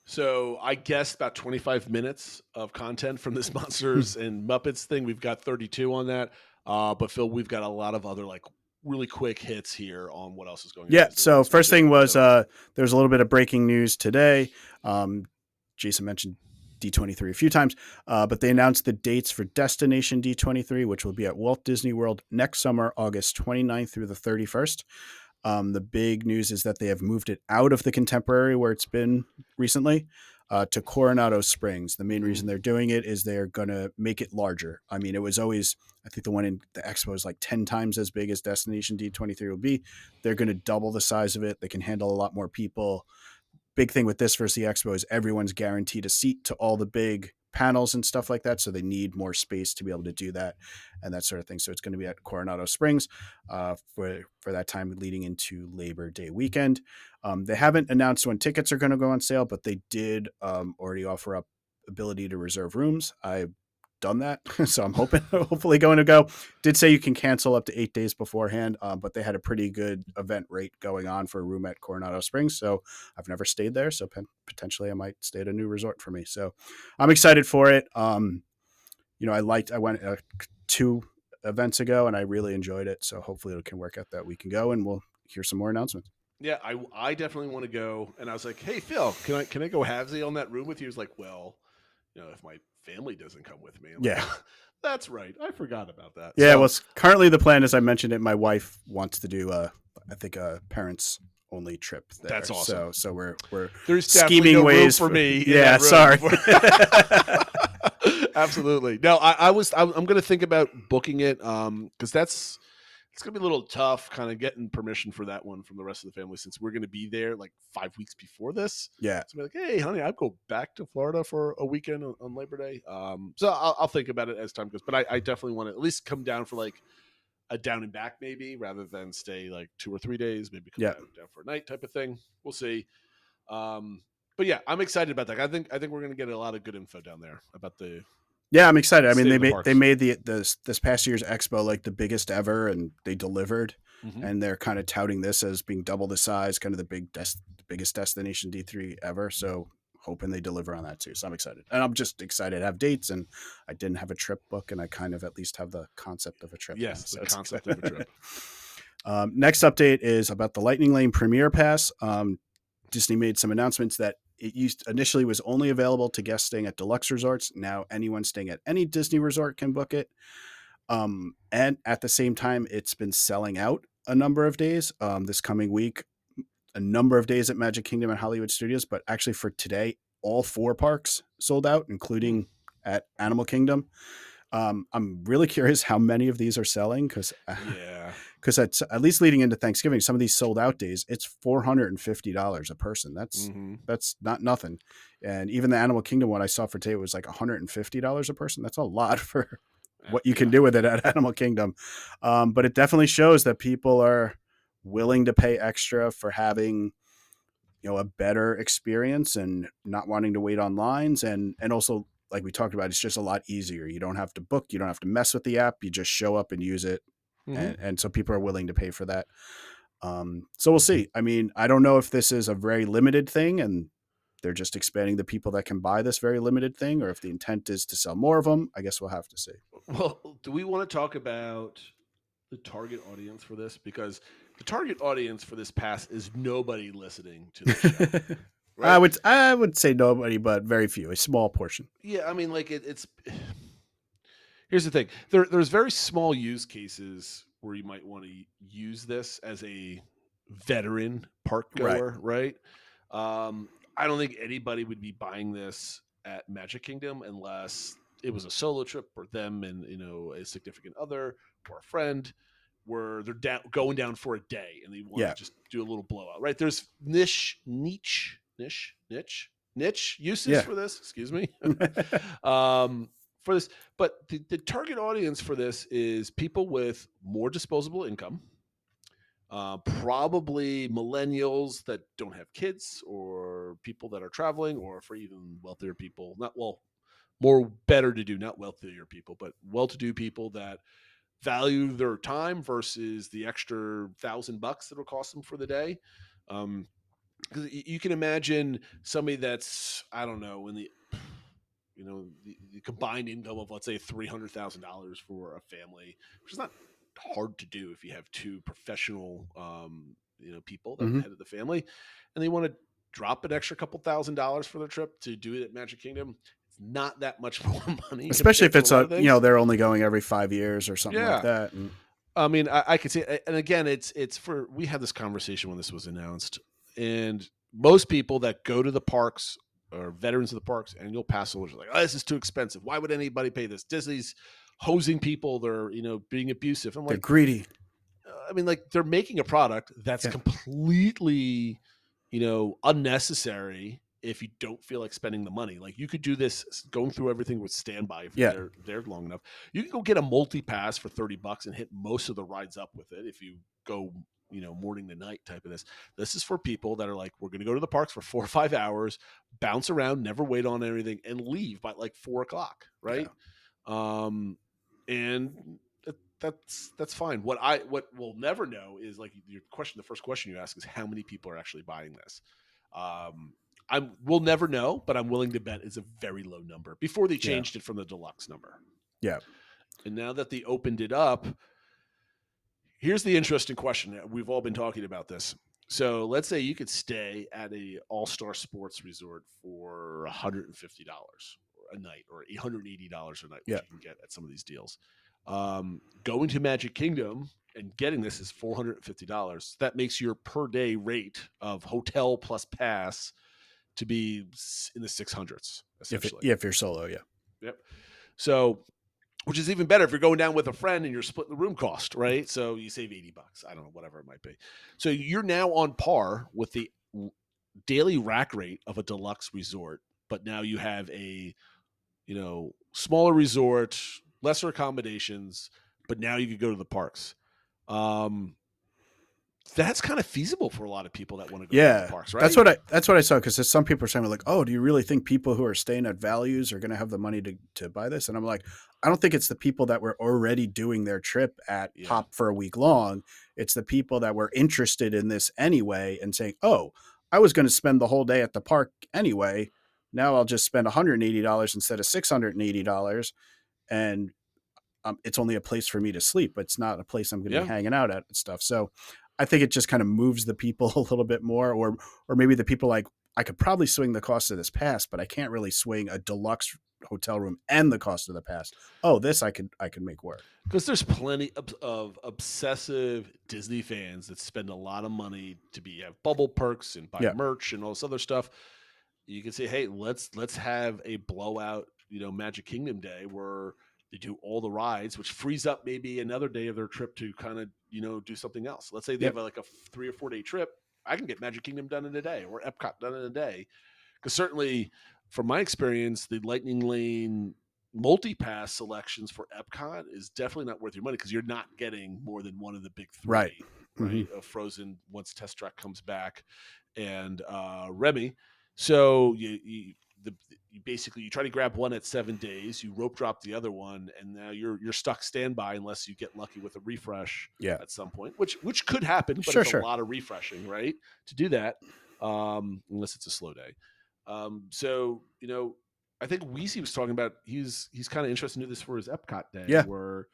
So I guess about 25 minutes of content from this Monsters and Muppets thing. We've got 32 on that. But Phil, we've got a lot of other like really quick hits here on what else is going on. Yeah. So first thing was there's a little bit of breaking news today. Jason mentioned D23 a few times, but they announced the dates for Destination D23, which will be at Walt Disney World next summer, August 29th through the 31st. The big news is that they have moved it out of the Contemporary, where it's been recently, to Coronado Springs. The main reason they're doing it is they're going to make it larger. I mean, it was always, I think the one in the Expo is like 10 times as big as Destination D23 will be. They're going to double the size of it. They can handle a lot more people. Big thing with this versus the Expo is everyone's guaranteed a seat to all the big panels and stuff like that. So they need more space to be able to do that and that sort of thing. So it's going to be at Coronado Springs for that time leading into Labor Day weekend. They haven't announced when tickets are going to go on sale, but they did already offer up ability to reserve rooms. I've done that. So I'm hopefully going to go. Did say you can cancel up to 8 days beforehand, but they had a pretty good event rate going on for a room at Coronado Springs. So I've never stayed there. So potentially I might stay at a new resort for me. So I'm excited for it. I went 2 events ago and I really enjoyed it. So hopefully it can work out that we can go and we'll hear some more announcements. Yeah, I definitely want to go. And I was like, hey, Phil, can I go halvesy on that room with you? He was like, well, if my family doesn't come with me. I'm like, that's right. I forgot about that. Yeah, well, currently the plan, as I mentioned it, my wife wants to do, I think, a parents only trip there. That's awesome. So we're There's scheming no ways room for me. Yeah, sorry. Absolutely. No, I'm going to think about booking it because it's going to be a little tough kind of getting permission for that one from the rest of the family since we're going to be there like 5 weeks before this. Yeah. So be like, hey, honey, I'll go back to Florida for a weekend on Labor Day. So I'll think about it as time goes. But I definitely want to at least come down for like a down and back maybe rather than stay like 2 or 3 days, maybe come down for a night type of thing. We'll see. But yeah, I'm excited about that. I think we're going to get a lot of good info down there about the. Yeah, I'm excited. I mean, they made this past year's expo like the biggest ever, and they delivered. Mm-hmm. And they're kind of touting this as being double the size, kind of the biggest destination D3 ever. So hoping they deliver on that too. So I'm excited, and I'm just excited to have dates. And I didn't have a trip book, and I kind of at least have the concept of a trip. Yes, the concept of a trip. Next update is about the Lightning Lane Premier Pass. Disney made some announcements that it initially was only available to guests staying at deluxe resorts. Now anyone staying at any Disney resort can book it. And at the same time, it's been selling out a number of days. This coming week, a number of days at Magic Kingdom and Hollywood Studios, but actually for today, all 4 parks sold out, including at Animal Kingdom. I'm really curious how many of these are selling because at least leading into Thanksgiving, some of these sold out days, it's $450 a person. That's not nothing. And even the Animal Kingdom one I saw for today was like $150 a person. That's a lot for what you can do with it at Animal Kingdom. But it definitely shows that people are willing to pay extra for having, a better experience and not wanting to wait on lines. And also, like we talked about, it's just a lot easier. You don't have to book. You don't have to mess with the app. You just show up and use it. Mm-hmm. And so people are willing to pay for that. So we'll see. I mean, I don't know if this is a very limited thing and they're just expanding the people that can buy this very limited thing, or if the intent is to sell more of them. I guess we'll have to see. Well, do we want to talk about the target audience for this? Because the target audience for this pass is nobody listening to the show. Right? I would say nobody, but very few, a small portion. Yeah, I mean, like it's. Here's the thing: there's very small use cases where you might want to use this as a veteran park goer, right? I don't think anybody would be buying this at Magic Kingdom unless it was a solo trip for them and a significant other or a friend, where they're going down for a day and they want to just do a little blowout, right? There's niche uses for this. Excuse me. For this, but the target audience for this is people with more disposable income, probably millennials that don't have kids, or people that are traveling, or for even wealthier people. Better to do, not wealthier people, but well-to-do people that value their time versus the extra $1,000 that'll cost them for the day. Because you can imagine somebody that's, I don't know, in the combined income of, let's say, $300,000 for a family, which is not hard to do if you have 2 professional, people that head of the family, and they want to drop an extra couple $1,000s for their trip to do it at Magic Kingdom. It's not that much more money, especially if it's they're only going every 5 years or something like that. And I mean, I could say, and again, it's for, we had this conversation when this was announced, and most people that go to the parks or veterans of the parks, annual pass holders, are like, oh, this is too expensive. Why would anybody pay this? Disney's hosing people. They're, being abusive. I'm like, they're greedy. I mean, like, they're making a product that's completely, unnecessary if you don't feel like spending the money. Like, you could do this going through everything with standby if they're there long enough. You can go get a multi-pass for $30 and hit most of the rides up with it if you go, morning to night type of this. This is for people that are like, we're going to go to the parks for 4 or 5 hours, bounce around, never wait on anything, and leave by like 4 o'clock, right? And that's fine. What we'll never know is like your question. The first question you ask is how many people are actually buying this. We'll never know, but I'm willing to bet it's a very low number before they changed it from the deluxe number. Yeah. And now that they opened it up, here's the interesting question. We've all been talking about this. So let's say you could stay at a all-star sports resort for $150 a night or $180 a night, which you can get at some of these deals. Going to Magic Kingdom and getting this is $450. That makes your per day rate of hotel plus pass to be in the 600s, essentially. If you're solo, yeah. Yep. So, which is even better if you're going down with a friend and you're splitting the room cost, right? So you save $80. I don't know, whatever it might be. So you're now on par with the daily rack rate of a deluxe resort, but now you have a, smaller resort, lesser accommodations, but now you could go to the parks. That's kind of feasible for a lot of people that want to go to the parks, right? That's what I saw, because some people are saying like, oh, do you really think people who are staying at values are going to have the money to buy this? And I'm like, I don't think it's the people that were already doing their trip at Pop for a week long. It's the people that were interested in this anyway and saying, oh, I was going to spend the whole day at the park anyway. Now I'll just spend $180 instead of $680, and it's only a place for me to sleep. It's not a place I'm going to be hanging out at and stuff. So I think it just kind of moves the people a little bit more, or maybe the people like, I could probably swing the cost of this pass, but I can't really swing a deluxe hotel room and the cost of the pass. Oh, this I could make work. Because there's plenty of obsessive Disney fans that spend a lot of money to have bubble perks and buy merch and all this other stuff. You can say, hey, let's have a blowout, Magic Kingdom day where they do all the rides, which frees up maybe another day of their trip to kind of, do something else. Let's say they have like a 3 or 4 day trip. I can get Magic Kingdom done in a day or Epcot done in a day. Because certainly from my experience, the Lightning Lane multi-pass selections for Epcot is definitely not worth your money because you're not getting more than one of the big three, right? Mm-hmm. Of Frozen once Test Track comes back and Remy. So you basically you try to grab one at 7 days, you rope drop the other one, and now you're stuck standby unless you get lucky with a refresh at some point, which could happen, but it's a lot of refreshing, right? To do that, unless it's a slow day. So I think Weezy was talking about he's kind of interested in this for his Epcot day. Yeah. Where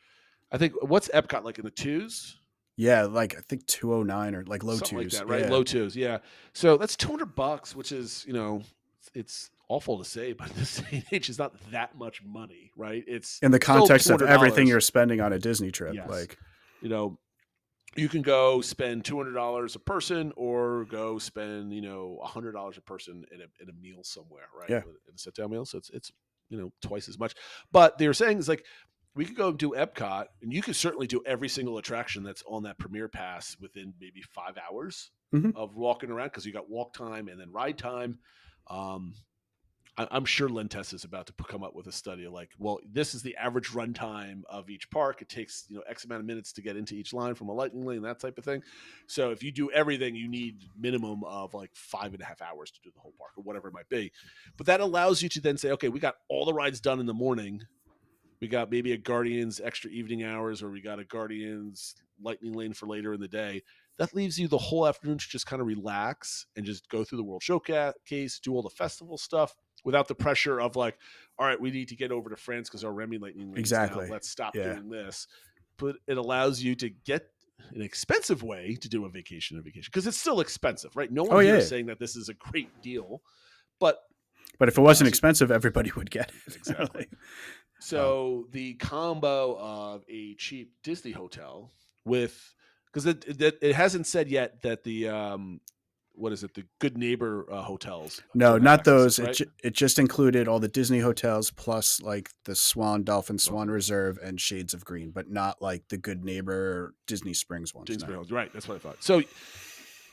I think what's Epcot like in the twos? Yeah, like I think 209 or like low something twos, like that, right? Low twos, yeah. So that's $200, which is it's awful to say, but this day and age is not that much money, right? It's in the context of everything you're spending on a Disney trip. Yes. Like, you can go spend $200 a person, or go spend $100 a person in a meal somewhere, right? Yeah, in a sit down meal. So it's twice as much. But they're saying is like we could go and do Epcot, and you could certainly do every single attraction that's on that Premier Pass within maybe 5 hours of walking around, because you got walk time and then ride time. I'm sure Lentess is about to come up with a study of like, well, this is the average run time of each park. It takes X amount of minutes to get into each line from a Lightning Lane, that type of thing. So if you do everything, you need minimum of like 5.5 hours to do the whole park or whatever it might be. But that allows you to then say, okay, we got all the rides done in the morning. We got maybe a Guardians extra evening hours, or we got a Guardians Lightning Lane for later in the day. That leaves you the whole afternoon to just kind of relax and just go through the World Showcase, do all the festival stuff without the pressure of like, all right, we need to get over to France because our Remy Lightning Lane's exactly. Let's stop doing this. But it allows you to get an expensive way to do a vacation because it's still expensive, right? No one here is saying that this is a great deal, but if it wasn't expensive, everybody would get it. Exactly. So the combo of a cheap Disney hotel with, because it hasn't said yet that the the Good Neighbor hotels. No, not those. Right? It just included all the Disney hotels plus like the Dolphin Swan Reserve and Shades of Green, but not like the Good Neighbor Disney Springs ones. Right, that's what I thought. So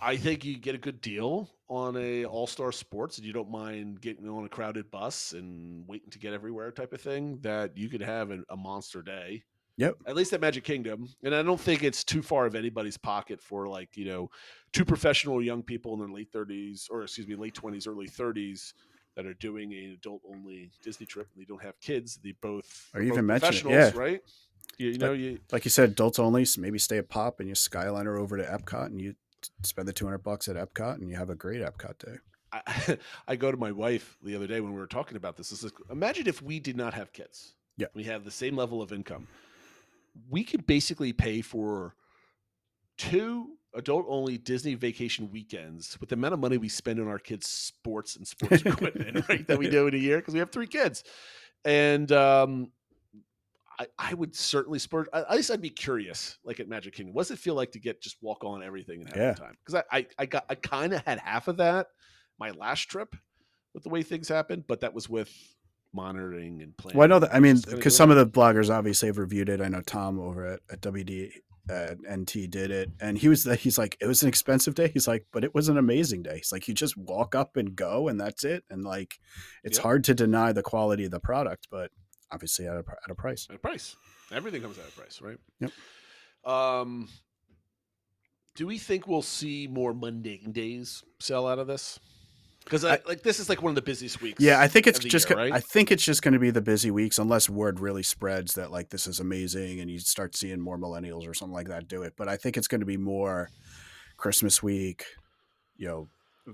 I think you get a good deal on a All-Star Sports, and you don't mind getting on a crowded bus and waiting to get everywhere type of thing, that you could have a monster day. Yep. At least at Magic Kingdom. And I don't think it's too far of anybody's pocket for like, two professional young people in their late 20s, early 30s that are doing an adult-only Disney trip, and they don't have kids. They both Or are even both mention it, professionals, yeah. right? Like you said, adults only. So maybe stay at Pop and you Skyliner over to Epcot, and you spend the $200 at Epcot, and you have a great Epcot day. I go to my wife the other day when we were talking about this. This is, imagine if we did not have kids. Yeah. We have the same level of income. We could basically pay for 2 adult-only Disney vacation weekends with the amount of money we spend on our kids' sports and sports equipment, right? That we do in a year because we have 3 kids, and I would certainly spurge. At least I'd be curious, like at Magic Kingdom, what does it feel like to just walk on everything and have a good time? Because I kind of had half of that my last trip with the way things happened, but that was with monitoring and planning. Well, I know that. I mean, because some of the bloggers obviously have reviewed it. I know Tom over at WD NT did it, and he's like, it was an expensive day. He's like, but it was an amazing day. He's like, you just walk up and go, and that's it. And like, it's hard to deny the quality of the product, but obviously at a price. At a price, everything comes at a price, right? Yep. Do we think we'll see more mundane days sell out of this? Because this is like one of the busiest weeks. Yeah, I think it's just year, right? I think it's just going to be the busy weeks, unless word really spreads that like this is amazing and you start seeing more millennials or something like that do it. But I think it's going to be more Christmas week,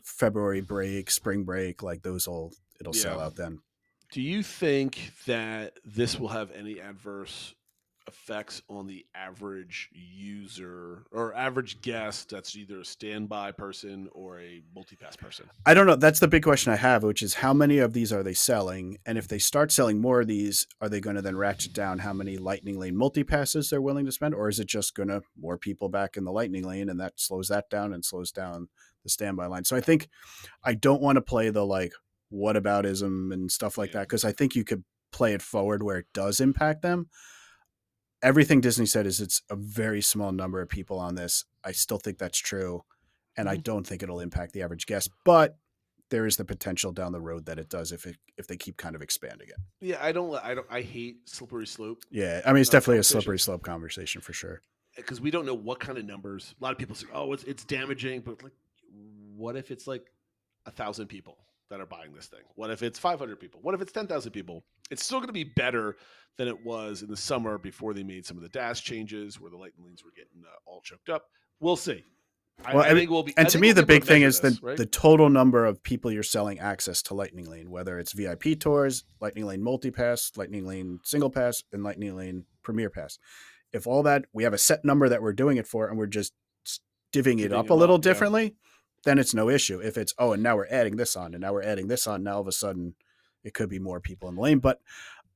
February break, spring break, like it'll sell out then. Do you think that this will have any adverse effects on the average user or average guest that's either a standby person or a multi-pass person? I don't know. That's the big question I have, which is how many of these are they selling? And if they start selling more of these, are they going to then ratchet down how many Lightning Lane multi-passes they're willing to spend? Or is it just going to more people back in the Lightning Lane and that slows that down and slows down the standby line? So I think I don't want to play the like whataboutism and stuff like that, because I think you could play it forward where it does impact them. Everything Disney said is it's a very small number of people on this. I still think that's true. And I don't think it'll impact the average guest, but there is the potential down the road that it does if they keep kind of expanding it. Yeah. I hate slippery slope. Yeah. I mean, it's definitely a slippery slope conversation for sure. Because we don't know what kind of numbers. A lot of people say, oh, it's damaging, but like, what if it's like 1,000 people that are buying this thing? What if it's 500 people? What if it's 10,000 people? It's still going to be better than it was in the summer before they made some of the dash changes where the Lightning Lanes were getting all choked up. We'll see. I think we'll be. And to me, the big thing is right? the total number of people you're selling access to Lightning Lane, whether it's VIP tours, Lightning Lane multi-pass, Lightning Lane single pass, and Lightning Lane premier pass. If all that, we have a set number that we're doing it for, and we're just divvying it up a little differently, then it's no issue. If it's, and now we're adding this on, and now we're adding this on, now all of a sudden it could be more people in the lane. But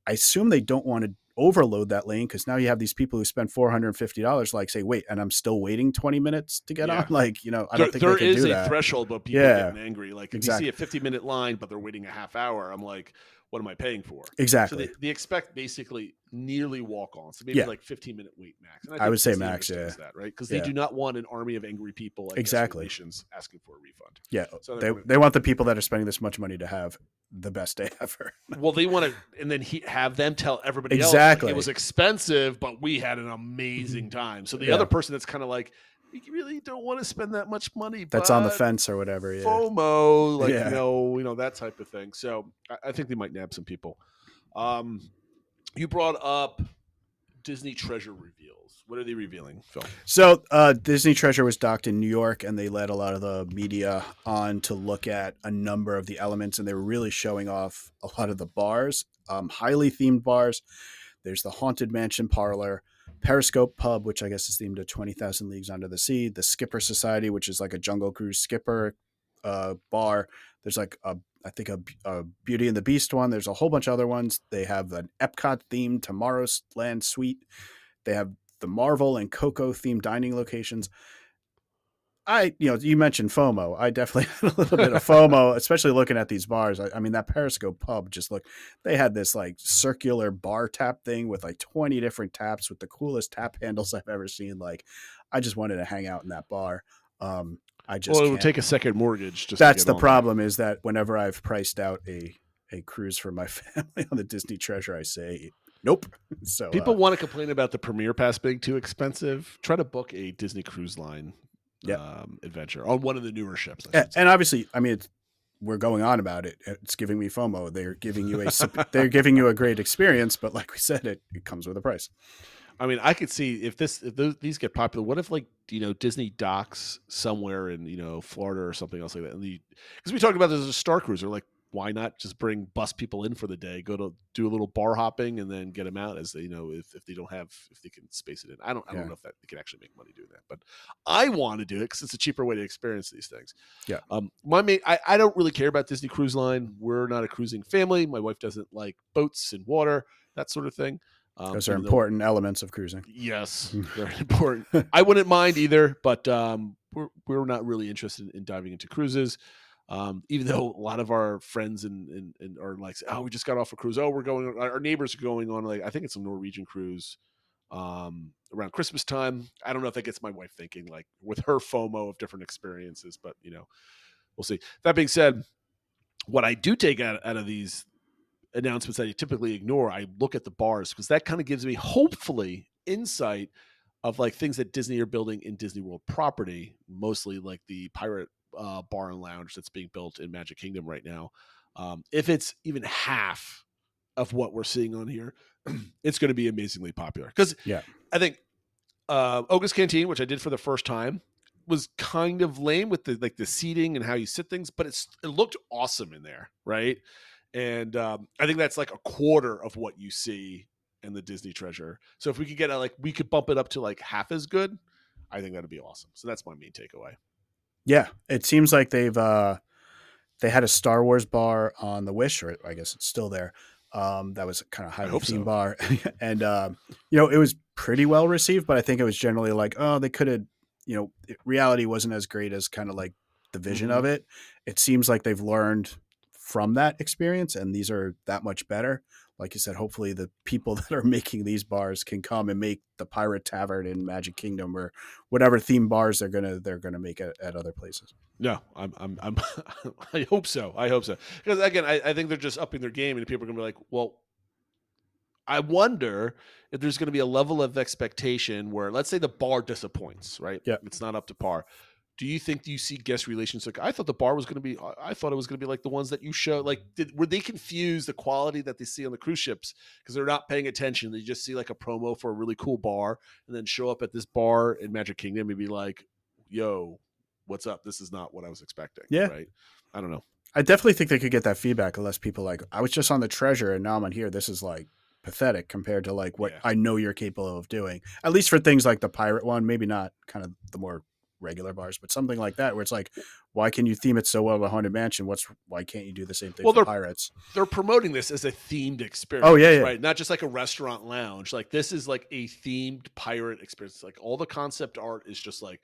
I assume they don't want to overload that lane, because now you have these people who spend $450, like say, wait, and I'm still waiting 20 minutes to get on. Like, I don't think they can do that. There is a threshold of people getting angry. Like if you see a 50-minute line, but they're waiting a half hour, I'm like, what am I paying for? Exactly. So they expect basically nearly walk-ons, so maybe like 15-minute wait max. And I would say max, yeah. That, right? Because they do not want an army of angry people like nations asking for a refund. Yeah, so they want the people that are spending this much money to have the best day ever. Well, they want to, and then have them tell everybody else like, it was expensive, but we had an amazing time. So the other person that's kind of like, you really don't want to spend that much money. That's on the fence or whatever. Yeah. FOMO, like that type of thing. So I think they might nab some people. You brought up Disney Treasure reveals. What are they revealing, Phil? So Disney Treasure was docked in New York, and they led a lot of the media on to look at a number of the elements, and they were really showing off a lot of the bars, highly themed bars. There's the Haunted Mansion Parlor, Periscope Pub, which I guess is themed to 20,000 Leagues Under the Sea, the Skipper Society, which is like a Jungle Cruise skipper bar. There's like a Beauty and the Beast one. There's a whole bunch of other ones. They have an Epcot themed Tomorrow's Land suite. They have the Marvel and Coco themed dining locations. You mentioned FOMO. I definitely had a little bit of FOMO, especially looking at these bars. I mean, that Periscope Pub, they had this like circular bar tap thing with like 20 different taps with the coolest tap handles I've ever seen. Like, I just wanted to hang out in that bar. It would take a second mortgage. That's the problem, is that whenever I've priced out a cruise for my family on the Disney Treasure, I say, nope. So people want to complain about the Premier Pass being too expensive. Try to book a Disney Cruise Line adventure on one of the newer ships. And obviously, I mean, we're going on about it. It's giving me FOMO. They're giving you they're giving you a great experience, but like we said, it comes with a price. I mean, I could see if these get popular. What if, like, Disney docks somewhere in Florida or something else like that? Because we talked about this as a Star Cruiser. Like, why not just bus people in for the day, go to do a little bar hopping, and then get them out as if they can space it in. I don't know if they can actually make money doing that, but I want to do it because it's a cheaper way to experience these things. Yeah. I don't really care about Disney Cruise Line. We're not a cruising family. My wife doesn't like boats and water, that sort of thing. Those are important elements of cruising. Yes, very important. I wouldn't mind either, but we're not really interested in diving into cruises. Even though a lot of our friends and are like, oh, we just got off a cruise. Oh, our neighbors are going on, like, I think it's a Norwegian cruise around Christmas time. I don't know if that gets my wife thinking, like, with her FOMO of different experiences, but we'll see. That being said, what I do take out of these announcements that you typically ignore, I look at the bars, because that kind of gives me, hopefully, insight of like things that Disney are building in Disney World property, mostly like the Pirate bar and lounge that's being built in Magic Kingdom right now. If it's even half of what we're seeing on here, it's going to be amazingly popular. Because I think Oga's Canteen, which I did for the first time, was kind of lame with the seating and how you sit things, but it looked awesome in there, right? And I think that's like a quarter of what you see in the Disney Treasure. So if we could get we could bump it up to like half as good, I think that'd be awesome. So that's my main takeaway. Yeah, it seems like they had a Star Wars bar on the Wish, or I guess it's still there. That was kind of highly themed bar, and it was pretty well received. But I think it was generally like, oh, they could have, reality wasn't as great as kind of like the vision of it. It seems like they've learned from that experience, and these are that much better. Like you said, hopefully the people that are making these bars can come and make the Pirate Tavern in Magic Kingdom or whatever theme bars they're gonna make at other places. No, I'm I hope so. Because again, I think they're just upping their game, and people are gonna be like, well, I wonder if there's gonna be a level of expectation where, let's say the bar disappoints, right? Yeah, it's not up to par. Do you think you see guest relations? Like, I thought the bar was going to be, I thought it was going to be like the ones that you show. Like, were they confused the quality that they see on the cruise ships because they're not paying attention? They just see like a promo for a really cool bar and then show up at this bar in Magic Kingdom and be like, yo, what's up? This is not what I was expecting. Yeah. Right. I don't know. I definitely think they could get that feedback unless people like, I was just on the Treasure and now I'm on here. This is like pathetic compared to like what I know you're capable of doing. At least for things like the Pirate one, maybe not kind of the more regular bars, but something like that where it's like, why can you theme it so well to Haunted Mansion? Why can't you do the same thing for Pirates? They're promoting this as a themed experience. Oh yeah, right. Not just like a restaurant lounge. Like, this is like a themed pirate experience. Like, all the concept art is just like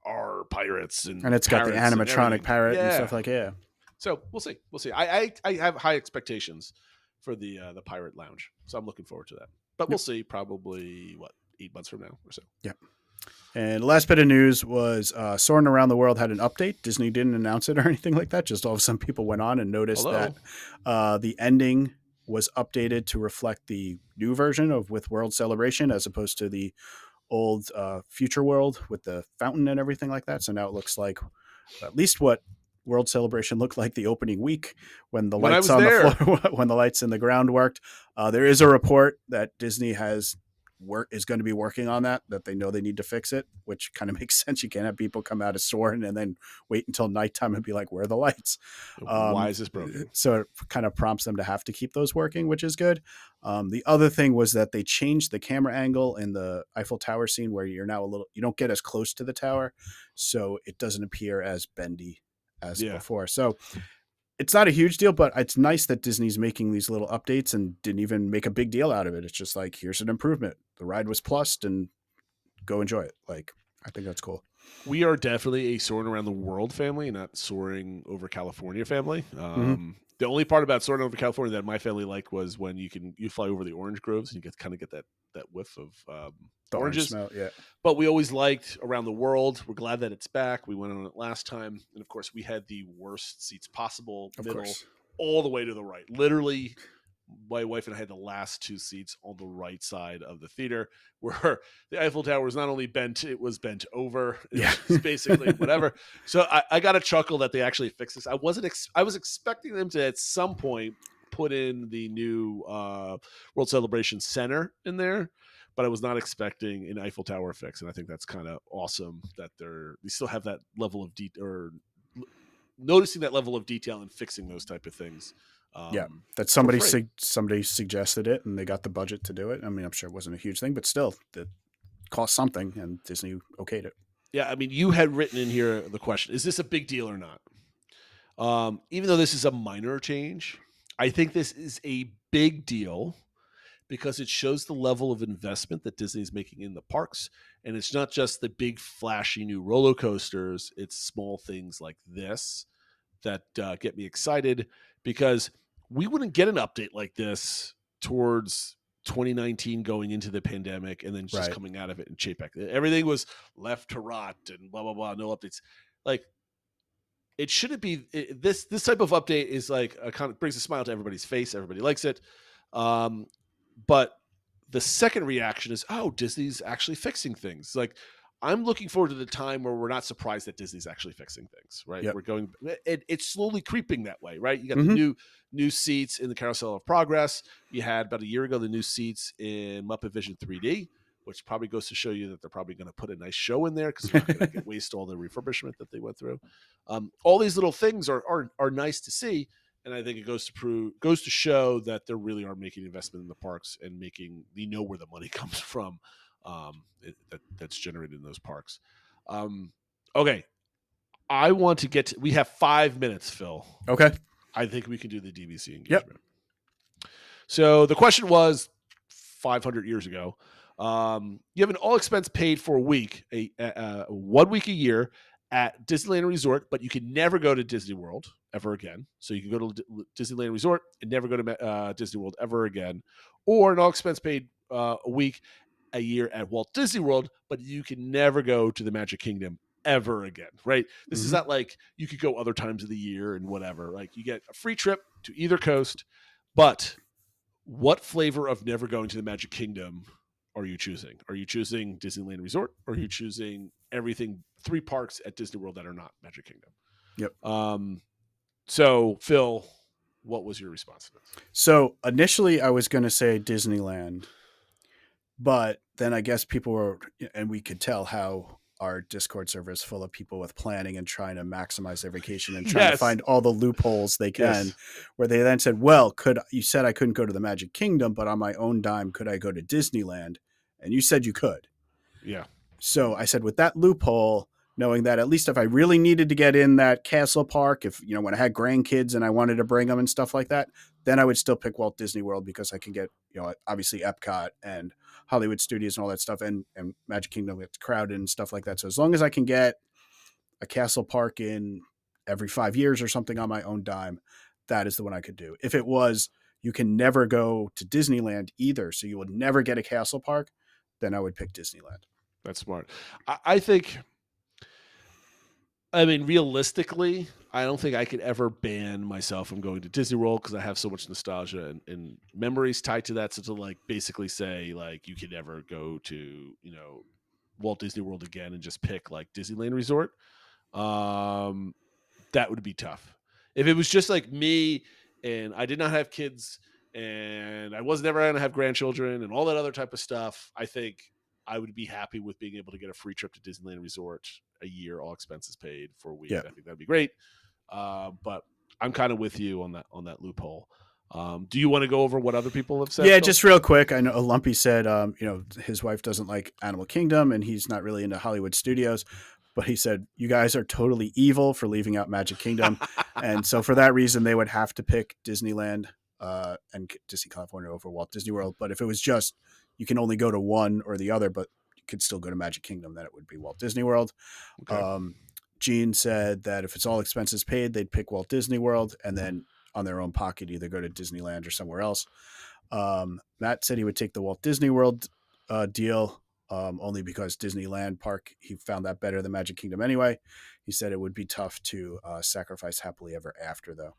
our pirates and it's got the animatronic parrot and stuff like So we'll see. I have high expectations for the Pirate Lounge, so I'm looking forward to that. But we'll see. Probably 8 months from now or so. Yeah. And the last bit of news was Soarin' Around the World had an update. Disney didn't announce it or anything like that. Just all of some people went on and noticed that the ending was updated to reflect the new version of With World Celebration as opposed to the old Future World with the fountain and everything like that. So now it looks like at least what World Celebration looked like the opening week when the lights on the floor, when the lights in the ground worked. There is a report that Disney is going to be working on that they know they need to fix it, which kind of makes sense. You can't have people come out of Soarin' and then wait until nighttime and be like, where are the lights? Why is this broken? So it kind of prompts them to have to keep those working, which is good. The other thing was that they changed the camera angle in the Eiffel Tower scene where you're now you don't get as close to the tower, so it doesn't appear as bendy as before. So it's not a huge deal, but it's nice that Disney's making these little updates and didn't even make a big deal out of it. It's just like, here's an improvement. The ride was plussed and go enjoy it. Like, I think that's cool. We are definitely a Soaring Around the World family, not Soaring Over California family. The only part about Soaring Over California that my family liked was when you fly over the orange groves and you kind of get that whiff of the oranges. Smell, yeah. But we always liked Around the World. We're glad that it's back. We went on it last time. And of course, we had the worst seats possible, all the way to the right. Literally my wife and I had the last two seats on the right side of the theater, where the Eiffel Tower was not only bent, it was bent over. It's basically whatever. So I got a chuckle that they actually fixed this. I was expecting them to at some point put in the new World Celebration Center in there, but I was not expecting an Eiffel Tower fix, and I think that's kind of awesome that they still have that level of detail, or noticing that level of detail and fixing those type of things. That somebody suggested it, and they got the budget to do it. I mean, I'm sure it wasn't a huge thing, but still, it cost something, and Disney okayed it. Yeah, I mean, you had written in here the question: is this a big deal or not? Even though this is a minor change, I think this is a big deal because it shows the level of investment that Disney is making in the parks. And it's not just the big flashy new roller coasters. It's small things like this that get me excited, because we wouldn't get an update like this towards 2019 going into the pandemic and then just coming out of it and Chapek. Everything was left to rot and blah, blah, blah. No updates. Like, it shouldn't be this type of update is like a kind of brings a smile to everybody's face. Everybody likes it. But the second reaction is, oh, Disney's actually fixing things. Like, I'm looking forward to the time where we're not surprised that Disney's actually fixing things, right? Yep. We're going, it's slowly creeping that way, right? You got the new seats in the Carousel of Progress. You had about a year ago the new seats in Muppet Vision 3D, which probably goes to show you that they're probably going to put a nice show in there because they're not going to waste all the refurbishment that they went through. All these little things are nice to see. And I think it goes to show that they really are making investment in the parks and where the money comes from that's generated in those parks. Okay. I want to we have 5 minutes, Phil. Okay. I think we can do the DVC engagement. Yep. So the question was 500 years ago. You have an all expense paid for a week, 1 week a year at Disneyland Resort, but you can never go to Disney World ever again. So you can go to Disneyland Resort and never go to Disney World ever again, or an all expense paid a week a year at Walt Disney World, but you can never go to the Magic Kingdom ever again, right? This is not like you could go other times of the year and whatever. Like, you get a free trip to either coast, but what flavor of never going to the Magic Kingdom are you choosing? Are you choosing Disneyland Resort, or are you choosing everything 3 parks at Disney World that are not Magic Kingdom? Yep. So Phil, what was your response to this? So initially I was going to say Disneyland, but then I guess people were, and we could tell how our Discord server is full of people with planning and trying to maximize their vacation and trying to find all the loopholes they can, where they then said, well, you said I couldn't go to the Magic Kingdom, but on my own dime, could I go to Disneyland? And you said you could. Yeah. So I said, with that loophole, knowing that at least if I really needed to get in that castle park, if, when I had grandkids and I wanted to bring them and stuff like that, then I would still pick Walt Disney World, because I can get, obviously Epcot and Hollywood Studios and all that stuff, and Magic Kingdom gets crowded and stuff like that. So as long as I can get a castle park in every 5 years or something on my own dime, that is the one I could do. If it was, you can never go to Disneyland either, so you would never get a castle park, then I would pick Disneyland. That's smart. I think, realistically, I don't think I could ever ban myself from going to Disney World, because I have so much nostalgia and memories tied to that. So to basically say you could never go to, Walt Disney World again and just pick Disneyland Resort, that would be tough. If it was just me and I did not have kids and I was never going to have grandchildren and all that other type of stuff, I think I would be happy with being able to get a free trip to Disneyland Resort a year, all expenses paid, for a week. Yeah. I think that'd be great. But I'm kind of with you on that loophole. Do you want to go over what other people have said? Yeah, just real quick. I know Lumpy said, his wife doesn't like Animal Kingdom and he's not really into Hollywood Studios, but he said, you guys are totally evil for leaving out Magic Kingdom. And so for that reason, they would have to pick Disneyland and Disney California over Walt Disney World. But if it was just, you can only go to one or the other, but you could still go to Magic Kingdom, then it would be Walt Disney World. Okay. Gene said that if it's all expenses paid, they'd pick Walt Disney World and then on their own pocket either go to Disneyland or somewhere else. Matt said he would take the Walt Disney World deal only because Disneyland Park, he found that better than Magic Kingdom anyway. He said it would be tough to sacrifice Happily Ever After, though.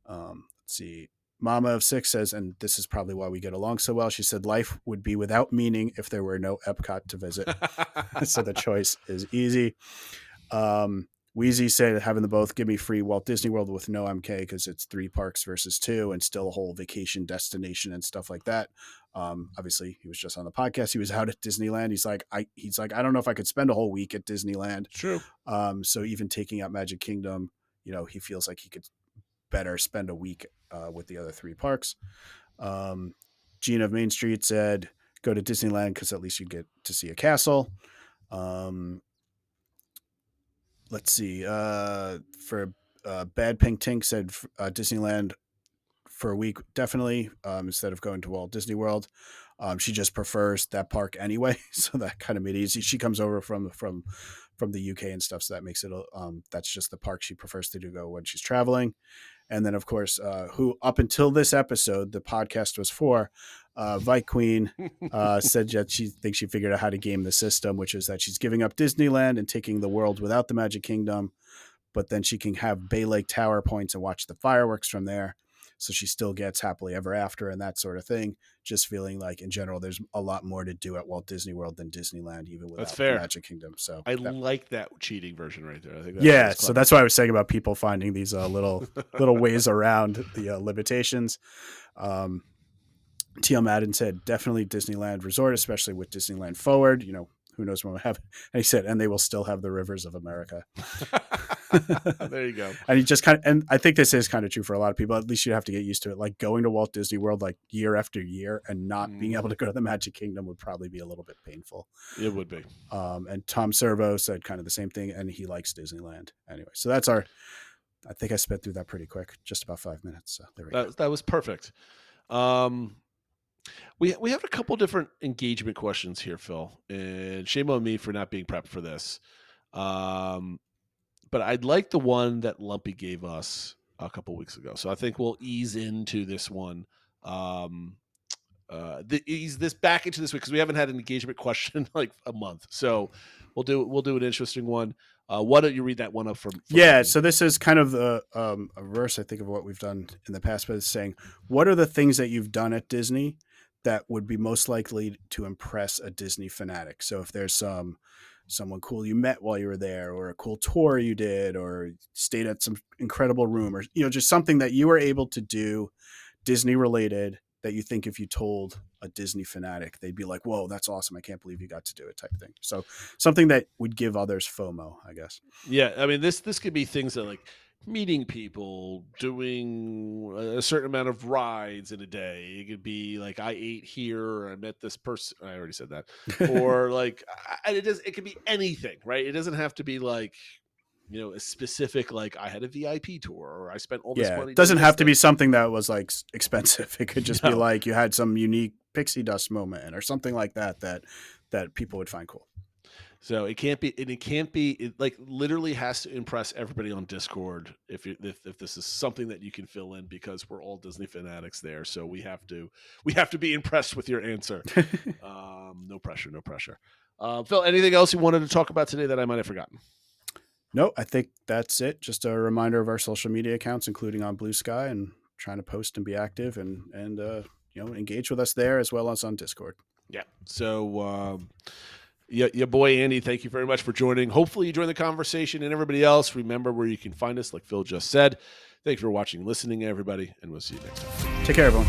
Let's see. Mama of 6 says, and this is probably why we get along so well. She said, life would be without meaning if there were no Epcot to visit. So the choice is easy. Wheezy said, having the both, give me free Walt Disney World with no MK because it's 3 parks versus 2 and still a whole vacation destination and stuff like that. Obviously, he was just on the podcast. He was out at Disneyland. He's like, I don't know if I could spend a whole week at Disneyland. True. So even taking out Magic Kingdom, he feels like he could better spend a week with the other 3 parks. Gene of Main Street said, go to Disneyland because at least you get to see a castle. Let's see. For Bad Pink Tink said Disneyland for a week, definitely, instead of going to Walt Disney World. She just prefers that park anyway, so that kind of made it easy. She comes over from the UK and stuff, so that makes it that's just the park she prefers to go when she's traveling. And then, of course, who up until this episode, the podcast was for, Vike Queen said that she thinks she figured out how to game the system, which is that she's giving up Disneyland and taking the world without the Magic Kingdom, but then she can have Bay Lake Tower points and watch the fireworks from there. So she still gets happily ever after and that sort of thing. Just feeling like in general, there's a lot more to do at Walt Disney World than Disneyland, even without the Magic Kingdom. So I like that cheating version right there. I think so that's why I was saying about people finding these little ways around the limitations. T.L. Madden said, definitely Disneyland Resort, especially with Disneyland Forward. Who knows when we'll have it. And he said, and they will still have the rivers of America. There you go. And he just and I think this is kind of true for a lot of people. At least you have to get used to it. Like going to Walt Disney World like year after year and not being able to go to the Magic Kingdom would probably be a little bit painful. It would be. And Tom Servo said kind of the same thing, and he likes Disneyland. Anyway, so that's I think I sped through that pretty quick, just about 5 minutes. So there we go. That was perfect. We have a couple different engagement questions here, Phil, and shame on me for not being prepped for this. But I'd like the one that Lumpy gave us a couple weeks ago. So I think we'll ease into this one. Ease this back into this week because we haven't had an engagement question like a month. So we'll do an interesting one. Why don't you read that one up from Lumpy? So this is kind of the a verse, I think, of what we've done in the past, but it's saying, what are the things that you've done at Disney that would be most likely to impress a Disney fanatic? So if there's someone cool you met while you were there, or a cool tour you did, or stayed at some incredible room, or just something that you were able to do Disney related that you think if you told a Disney fanatic, they'd be like, whoa, that's awesome. I can't believe you got to do it type thing. So something that would give others FOMO, I guess. Yeah. I mean, this could be things that like meeting people, doing a certain amount of rides in a day. It could be like, I ate here, or I met this person. I already said that. Or like, it could be anything, right? It doesn't have to be like, a specific, like I had a VIP tour, or I spent all this money. It doesn't have to be something that was like expensive. It could just be like you had some unique pixie dust moment or something like that people would find cool. So it like literally has to impress everybody on Discord if this is something that you can fill in, because we're all Disney fanatics there. So we have to be impressed with your answer. No pressure. Phil, anything else you wanted to talk about today that I might have forgotten? No, I think that's it. Just a reminder of our social media accounts, including on Blue Sky, and trying to post and be active and engage with us there as well as on Discord. Yeah. So, your boy Andy, thank you very much for joining. Hopefully you join the conversation, and everybody else, remember where you can find us, like Phil just said. Thanks for watching and listening, everybody, and we'll see you next time. Take care, everyone.